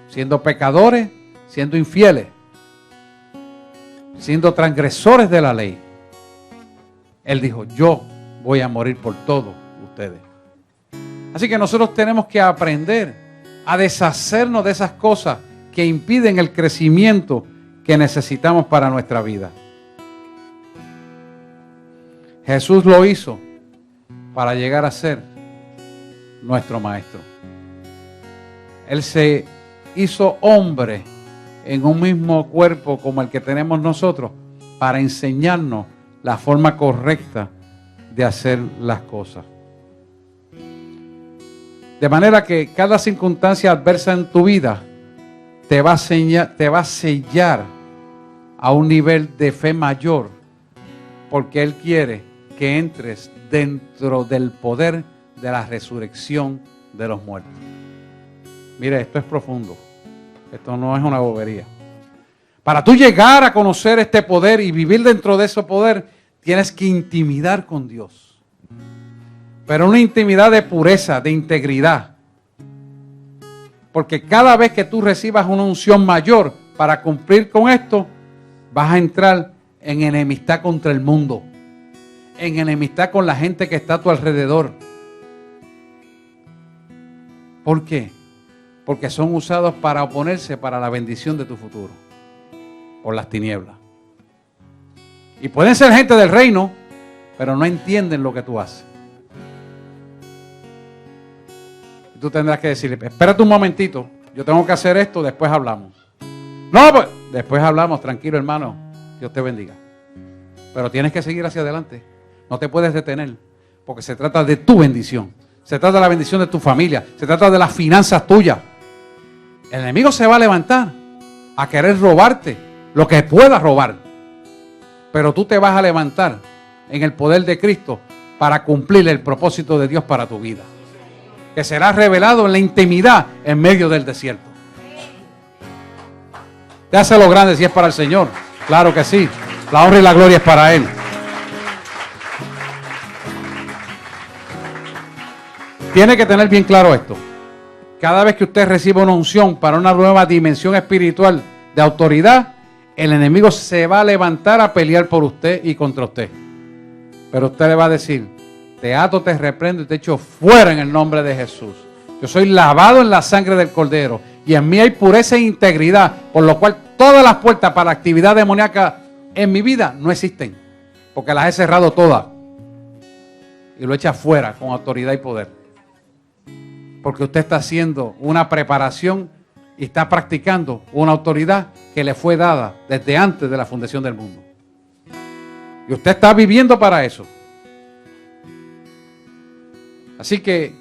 Siendo pecadores, siendo infieles, siendo transgresores de la ley. Él dijo, yo voy a morir por todos ustedes. Así que nosotros tenemos que aprender a deshacernos de esas cosas que impiden el crecimiento que necesitamos para nuestra vida. Jesús lo hizo para llegar a ser nuestro maestro. Él se hizo hombre en un mismo cuerpo como el que tenemos nosotros para enseñarnos la forma correcta de hacer las cosas. De manera que cada circunstancia adversa en tu vida te va a sellar a un nivel de fe mayor, porque Él quiere que entres dentro del poder de la resurrección de los muertos. Mire, esto es profundo. Esto no es una bobería. Para tú llegar a conocer este poder y vivir dentro de ese poder, tienes que intimidar con Dios. Pero una intimidad de pureza, de integridad. Porque cada vez que tú recibas una unción mayor para cumplir con esto, vas a entrar en enemistad contra el mundo. En enemistad con la gente que está a tu alrededor. ¿Por qué? Porque son usados para oponerse para la bendición de tu futuro. Por las tinieblas. Y pueden ser gente del reino, pero no entienden lo que tú haces. Y tú tendrás que decirle, espérate un momentito, yo tengo que hacer esto, después hablamos. No, pues, después hablamos, tranquilo hermano, Dios te bendiga. Pero tienes que seguir hacia adelante. No te puedes detener, porque se trata de tu bendición. Se trata de la bendición de tu familia. Se trata de las finanzas tuyas. El enemigo se va a levantar a querer robarte lo que pueda robar. Pero tú te vas a levantar en el poder de Cristo para cumplir el propósito de Dios para tu vida. Que será revelado en la intimidad en medio del desierto. Te hace lo grande si es para el Señor. Claro que sí. La honra y la gloria es para Él. Tiene que tener bien claro esto. Cada vez que usted reciba una unción para una nueva dimensión espiritual de autoridad, el enemigo se va a levantar a pelear por usted y contra usted. Pero usted le va a decir, te ato, te reprendo y te echo fuera en el nombre de Jesús. Yo soy lavado en la sangre del Cordero y en mí hay pureza e integridad, por lo cual todas las puertas para actividad demoníaca en mi vida no existen, porque las he cerrado todas y lo echa fuera con autoridad y poder. Porque usted está haciendo una preparación y está practicando una autoridad que le fue dada desde antes de la fundación del mundo. Y usted está viviendo para eso. Así que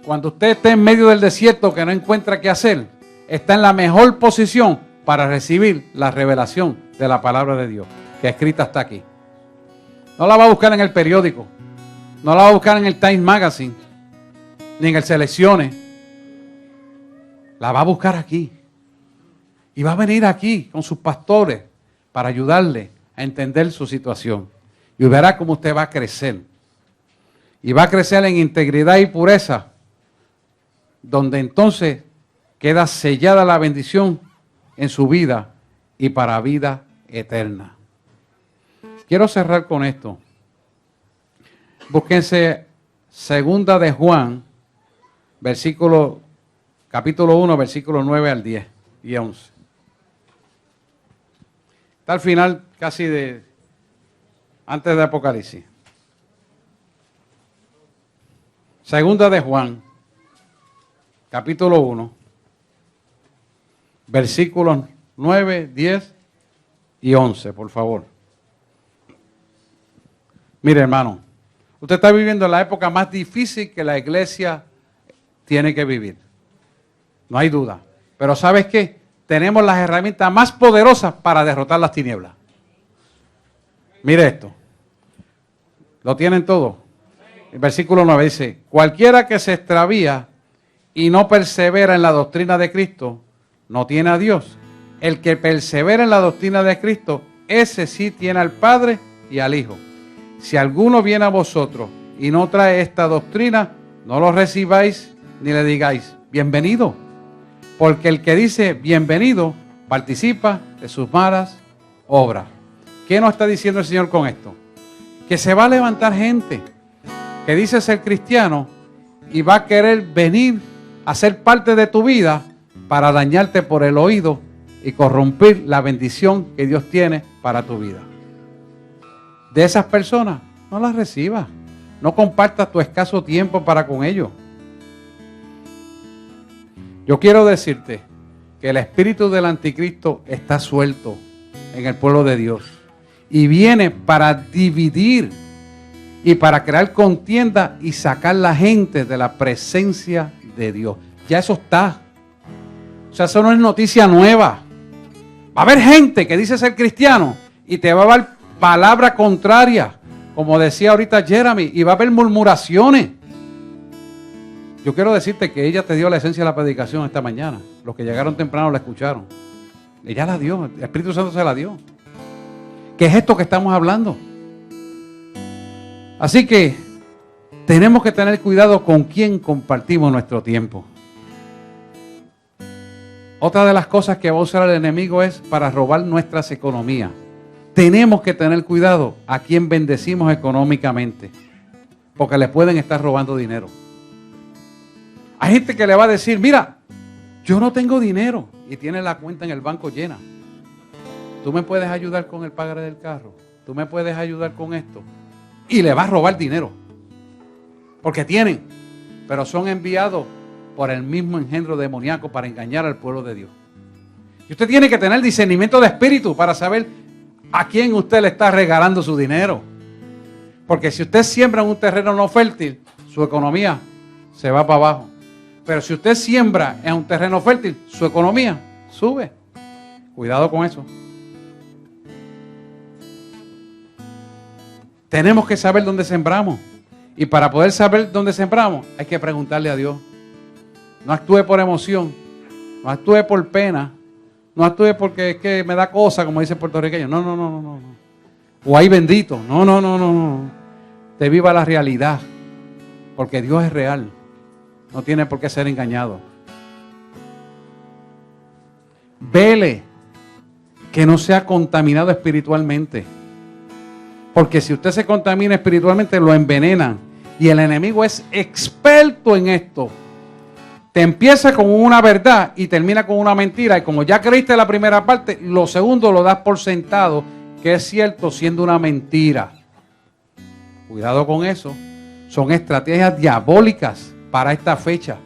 cuando usted esté en medio del desierto que no encuentra qué hacer, está en la mejor posición para recibir la revelación de la palabra de Dios, que escrita está aquí. No la va a buscar en el periódico, no la va a buscar en el Time Magazine, ni en el Selecciones. La va a buscar aquí. Y va a venir aquí con sus pastores para ayudarle a entender su situación. Y verá cómo usted va a crecer. Y va a crecer en integridad y pureza, donde entonces queda sellada la bendición en su vida y para vida eterna. Quiero cerrar con esto. Búsquense Segunda de Juan, capítulo 1, versículos 9 al 10 y 11. Está al final casi antes de Apocalipsis. Segunda de Juan, capítulo 1, versículos 9, 10 y 11, por favor. Mire, hermano, usted está viviendo en la época más difícil que la iglesia tiene que vivir. No hay duda. Pero ¿sabes qué? Tenemos las herramientas más poderosas para derrotar las tinieblas. Mire esto. ¿Lo tienen todo? El versículo 9 dice, cualquiera que se extravía y no persevera en la doctrina de Cristo, no tiene a Dios. El que persevera en la doctrina de Cristo, ese sí tiene al Padre y al Hijo. Si alguno viene a vosotros y no trae esta doctrina, no lo recibáis ni le digáis, bienvenido. Porque el que dice bienvenido, participa de sus malas obras. ¿Qué nos está diciendo el Señor con esto? Que se va a levantar gente que dice ser cristiano y va a querer venir a ser parte de tu vida para dañarte por el oído y corromper la bendición que Dios tiene para tu vida. De esas personas, no las recibas. No compartas tu escaso tiempo para con ellos. Yo quiero decirte que el espíritu del anticristo está suelto en el pueblo de Dios y viene para dividir y para crear contienda y sacar la gente de la presencia de Dios. Ya eso está. O sea, eso no es noticia nueva. Va a haber gente que dice ser cristiano y te va a dar palabra contraria, como decía ahorita Jeremy, y va a haber murmuraciones. Yo quiero decirte que ella te dio la esencia de la predicación esta mañana. Los que llegaron temprano la escucharon. Ella la dio, el Espíritu Santo se la dio. ¿Qué es esto que estamos hablando? Así que tenemos que tener cuidado con quién compartimos nuestro tiempo. Otra de las cosas que va a usar el enemigo es para robar nuestras economías. Tenemos que tener cuidado a quién bendecimos económicamente, porque le pueden estar robando dinero. Hay gente que le va a decir, mira, yo no tengo dinero y tiene la cuenta en el banco llena. Tú me puedes ayudar con el pagaré del carro, tú me puedes ayudar con esto. Y le va a robar dinero, porque tienen, pero son enviados por el mismo engendro demoníaco para engañar al pueblo de Dios. Y usted tiene que tener discernimiento de espíritu para saber a quién usted le está regalando su dinero. Porque si usted siembra en un terreno no fértil, su economía se va para abajo. Pero si usted siembra en un terreno fértil, su economía sube. Cuidado con eso. Tenemos que saber dónde sembramos. Y para poder saber dónde sembramos, hay que preguntarle a Dios. No actúe por emoción, no actúe por pena, no actúe porque es que me da cosa, como dice el puertorriqueño. No. O ay bendito. No. Te viva la realidad, porque Dios es real. No tiene por qué ser engañado. Vele que no sea contaminado espiritualmente. Porque si usted se contamina espiritualmente, lo envenenan. Y el enemigo es experto en esto. Te empieza con una verdad y termina con una mentira. Y como ya creíste la primera parte, lo segundo lo das por sentado, que es cierto, siendo una mentira. Cuidado con eso. Son estrategias diabólicas para esta fecha.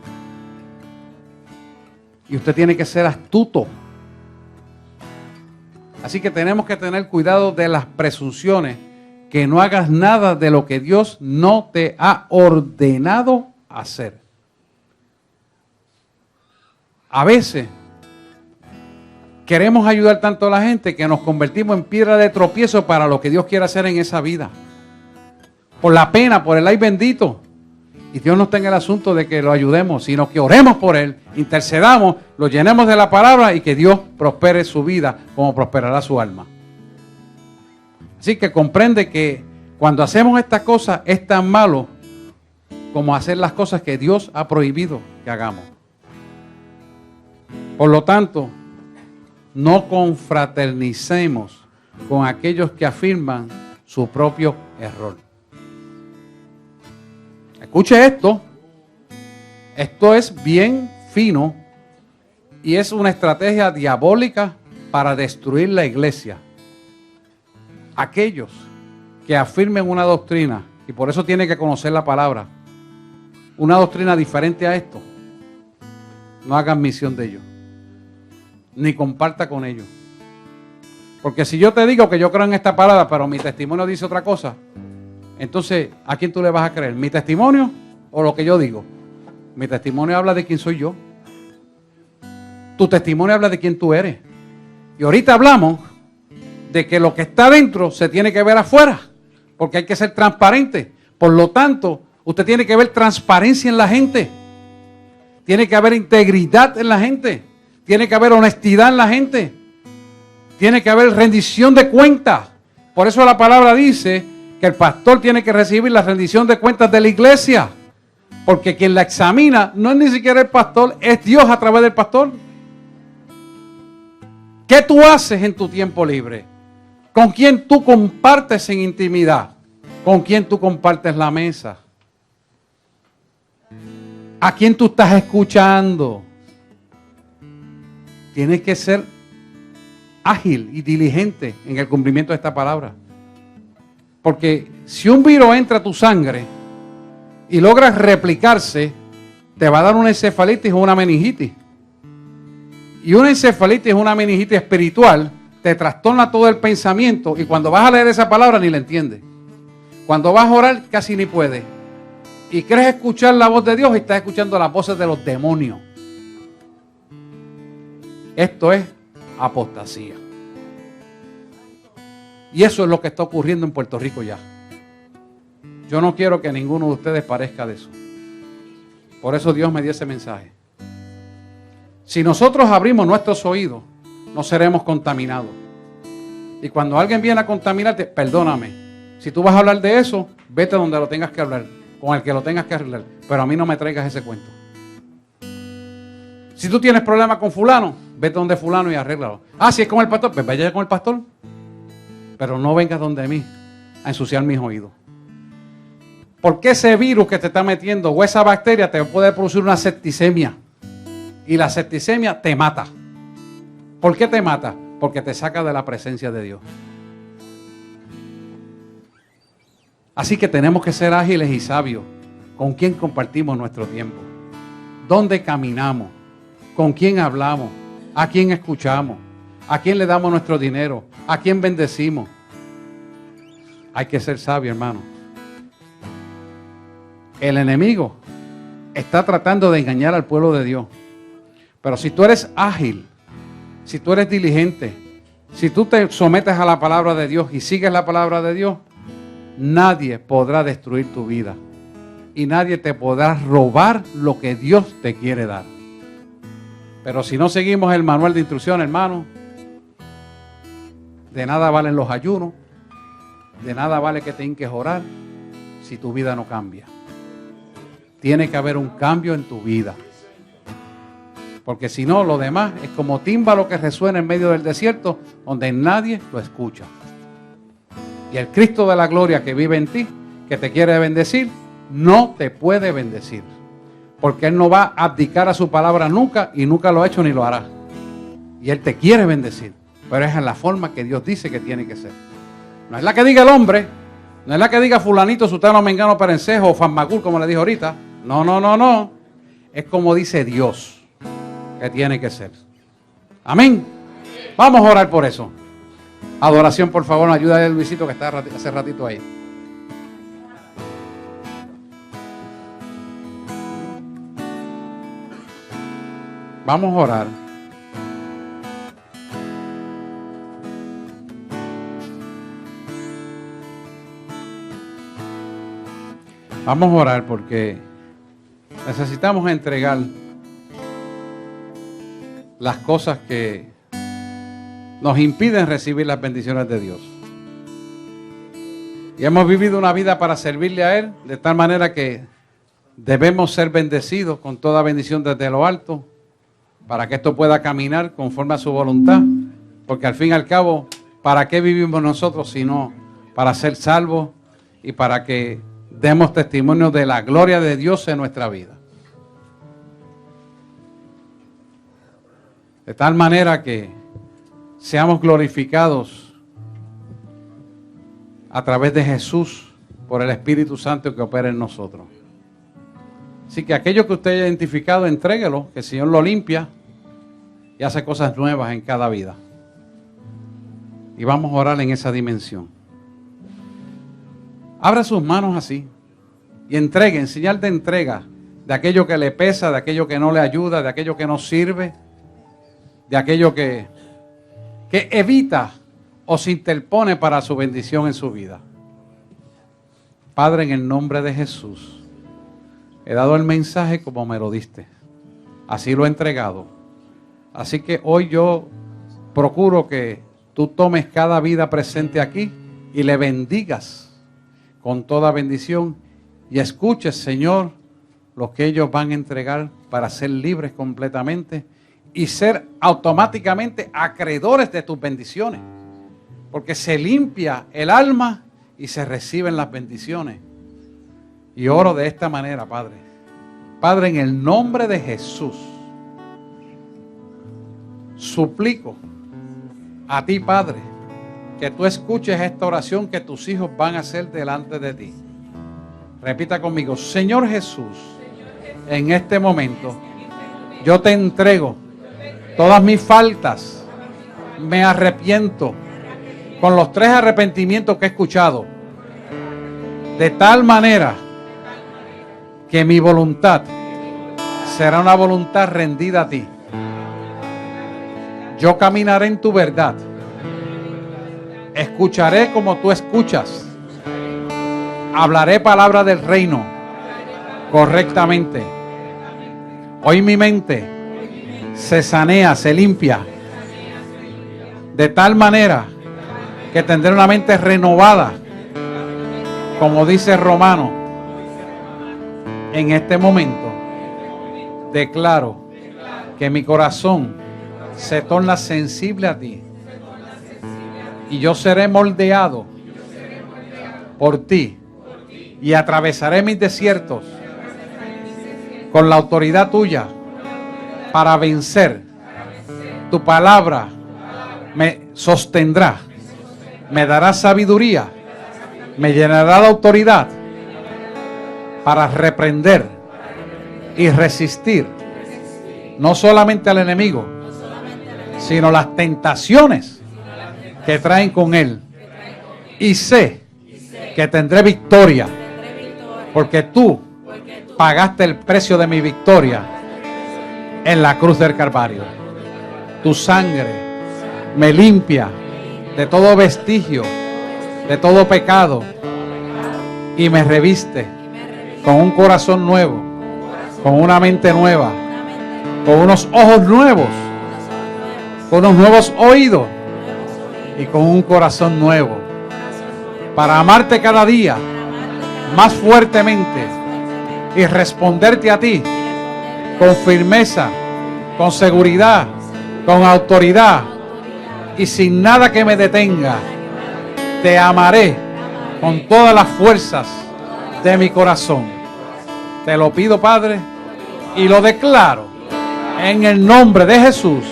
Y usted tiene que ser astuto. Así que tenemos que tener cuidado de las presunciones. Que no hagas nada de lo que Dios no te ha ordenado hacer. A veces queremos ayudar tanto a la gente que nos convertimos en piedra de tropiezo para lo que Dios quiere hacer en esa vida. Por la pena, por el ay bendito. Y Dios no está en el asunto de que lo ayudemos, sino que oremos por él, intercedamos, lo llenemos de la palabra y que Dios prospere su vida como prosperará su alma. Así que comprende que cuando hacemos estas cosas es tan malo como hacer las cosas que Dios ha prohibido que hagamos. Por lo tanto, no confraternicemos con aquellos que afirman su propio error. Escuche esto. Esto es bien fino y es una estrategia diabólica para destruir la iglesia. Aquellos que afirmen una doctrina, y por eso tiene que conocer la palabra, una doctrina diferente a esto, no hagan misión de ellos, ni comparta con ellos. Porque si yo te digo que yo creo en esta palabra, pero mi testimonio dice otra cosa, entonces, ¿a quién tú le vas a creer? ¿Mi testimonio o lo que yo digo? Mi testimonio habla de quién soy yo. Tu testimonio habla de quién tú eres. Y ahorita hablamos de que lo que está dentro se tiene que ver afuera, porque hay que ser transparente. Por lo tanto, usted tiene que ver transparencia en la gente. Tiene que haber integridad en la gente. Tiene que haber honestidad en la gente. Tiene que haber rendición de cuentas. Por eso la palabra dice que el pastor tiene que recibir la rendición de cuentas de la iglesia. Porque quien la examina no es ni siquiera el pastor, es Dios a través del pastor. ¿Qué tú haces en tu tiempo libre? ¿Con quién tú compartes en intimidad? ¿Con quién tú compartes la mesa? ¿A quién tú estás escuchando? Tienes que ser ágil y diligente en el cumplimiento de esta palabra. Porque si un virus entra a tu sangre y logra replicarse, te va a dar una encefalitis o una meningitis. Y una encefalitis o una meningitis espiritual te trastorna todo el pensamiento y cuando vas a leer esa palabra ni la entiendes. Cuando vas a orar casi ni puedes. Y crees escuchar la voz de Dios y estás escuchando las voces de los demonios. Esto es apostasía. Y eso es lo que está ocurriendo en Puerto Rico ya. Yo no quiero que ninguno de ustedes parezca de eso. Por eso Dios me dio ese mensaje. Si nosotros abrimos nuestros oídos, no seremos contaminados. Y cuando alguien viene a contaminarte, perdóname. Si tú vas a hablar de eso, vete donde lo tengas que hablar, con el que lo tengas que arreglar. Pero a mí no me traigas ese cuento. Si tú tienes problemas con fulano, vete donde fulano y arréglalo. Ah, si es con el pastor, pues vaya con el pastor. Pero no vengas donde mí a ensuciar mis oídos. Porque ese virus que te está metiendo o esa bacteria te puede producir una septicemia. Y la septicemia te mata. ¿Por qué te mata? Porque te saca de la presencia de Dios. Así que tenemos que ser ágiles y sabios. ¿Con quién compartimos nuestro tiempo? ¿Dónde caminamos? ¿Con quién hablamos? ¿A quién escuchamos? ¿A quién le damos nuestro dinero? ¿A quién bendecimos? Hay que ser sabio, hermano. El enemigo está tratando de engañar al pueblo de Dios. Pero si tú eres ágil, si tú eres diligente, si tú te sometes a la palabra de Dios y sigues la palabra de Dios, nadie podrá destruir tu vida. Y nadie te podrá robar lo que Dios te quiere dar. Pero si no seguimos el manual de instrucción, hermano, de nada valen los ayunos, de nada vale que te hinques a orar si tu vida no cambia. Tiene que haber un cambio en tu vida. Porque si no, lo demás es como tímbalo que resuena en medio del desierto, donde nadie lo escucha. Y el Cristo de la gloria que vive en ti, que te quiere bendecir, no te puede bendecir. Porque Él no va a abdicar a su palabra nunca y nunca lo ha hecho ni lo hará. Y Él te quiere bendecir, pero es en la forma que Dios dice que tiene que ser. No es la que diga el hombre, no es la que diga fulanito, sutano, mengano, perencejo o fanmacul, como le dije ahorita. No, no, no, no. Es como dice Dios que tiene que ser. Amén. Vamos a orar por eso. Adoración, por favor, ayuda a Luisito que está hace ratito ahí. Vamos a orar. Vamos a orar porque necesitamos entregar las cosas que nos impiden recibir las bendiciones de Dios. Y hemos vivido una vida para servirle a Él, de tal manera que debemos ser bendecidos con toda bendición desde lo alto, para que esto pueda caminar conforme a su voluntad, porque al fin y al cabo, ¿para qué vivimos nosotros sino para ser salvos y para que demos testimonio de la gloria de Dios en nuestra vida? De tal manera que seamos glorificados a través de Jesús por el Espíritu Santo que opera en nosotros. Así que aquello que usted haya identificado, entréguelo, que el Señor lo limpia y hace cosas nuevas en cada vida. Y vamos a orar en esa dimensión. Abra sus manos así y entregue, en señal de entrega, de aquello que le pesa, de aquello que no le ayuda, de aquello que no sirve, de aquello que evita o se interpone para su bendición en su vida. Padre, en el nombre de Jesús, he dado el mensaje como me lo diste. Así lo he entregado. Así que hoy yo procuro que tú tomes cada vida presente aquí y le bendigas con toda bendición y escuches, Señor, lo que ellos van a entregar para ser libres completamente y ser automáticamente acreedores de tus bendiciones. Porque se limpia el alma y se reciben las bendiciones. Y oro de esta manera, Padre. Padre, en el nombre de Jesús, suplico a ti, Padre, que tú escuches esta oración que tus hijos van a hacer delante de ti. Repita conmigo: Señor Jesús, en este momento yo te entrego todas mis faltas, me arrepiento con los 3 arrepentimientos que he escuchado, de tal manera que mi voluntad será una voluntad rendida a ti. Yo caminaré en tu verdad, escucharé como tú escuchas, hablaré palabra del reino correctamente, Hoy mi mente se sanea, se limpia, de tal manera que tendré una mente renovada, como dice Romano. En este momento declaro que mi corazón se torna sensible a ti y yo seré moldeado por ti y atravesaré mis desiertos con la autoridad tuya para vencer. Tu palabra me sostendrá, me dará sabiduría, me llenará de autoridad para reprender y resistir no solamente al enemigo, sino las tentaciones que traen con él. Y sé que tendré victoria, porque tú pagaste el precio de mi victoria en la cruz del Calvario. Tu sangre me limpia de todo vestigio, de todo pecado, y me reviste con un corazón nuevo, con una mente nueva, con unos ojos nuevos, con unos nuevos oídos y con un corazón nuevo, para amarte cada día más fuertemente y responderte a ti con firmeza, con seguridad, con autoridad y sin nada que me detenga. Te amaré con todas las fuerzas de mi corazón. Te lo pido, Padre, y lo declaro en el nombre de Jesús.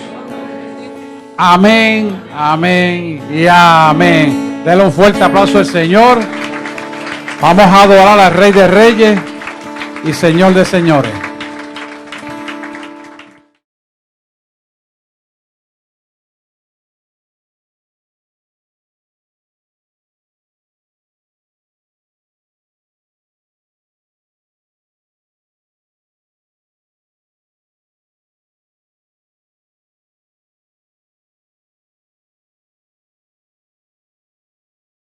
Amén, amén y amén. Denle un fuerte aplauso al Señor. Vamos a adorar al Rey de Reyes y Señor de Señores.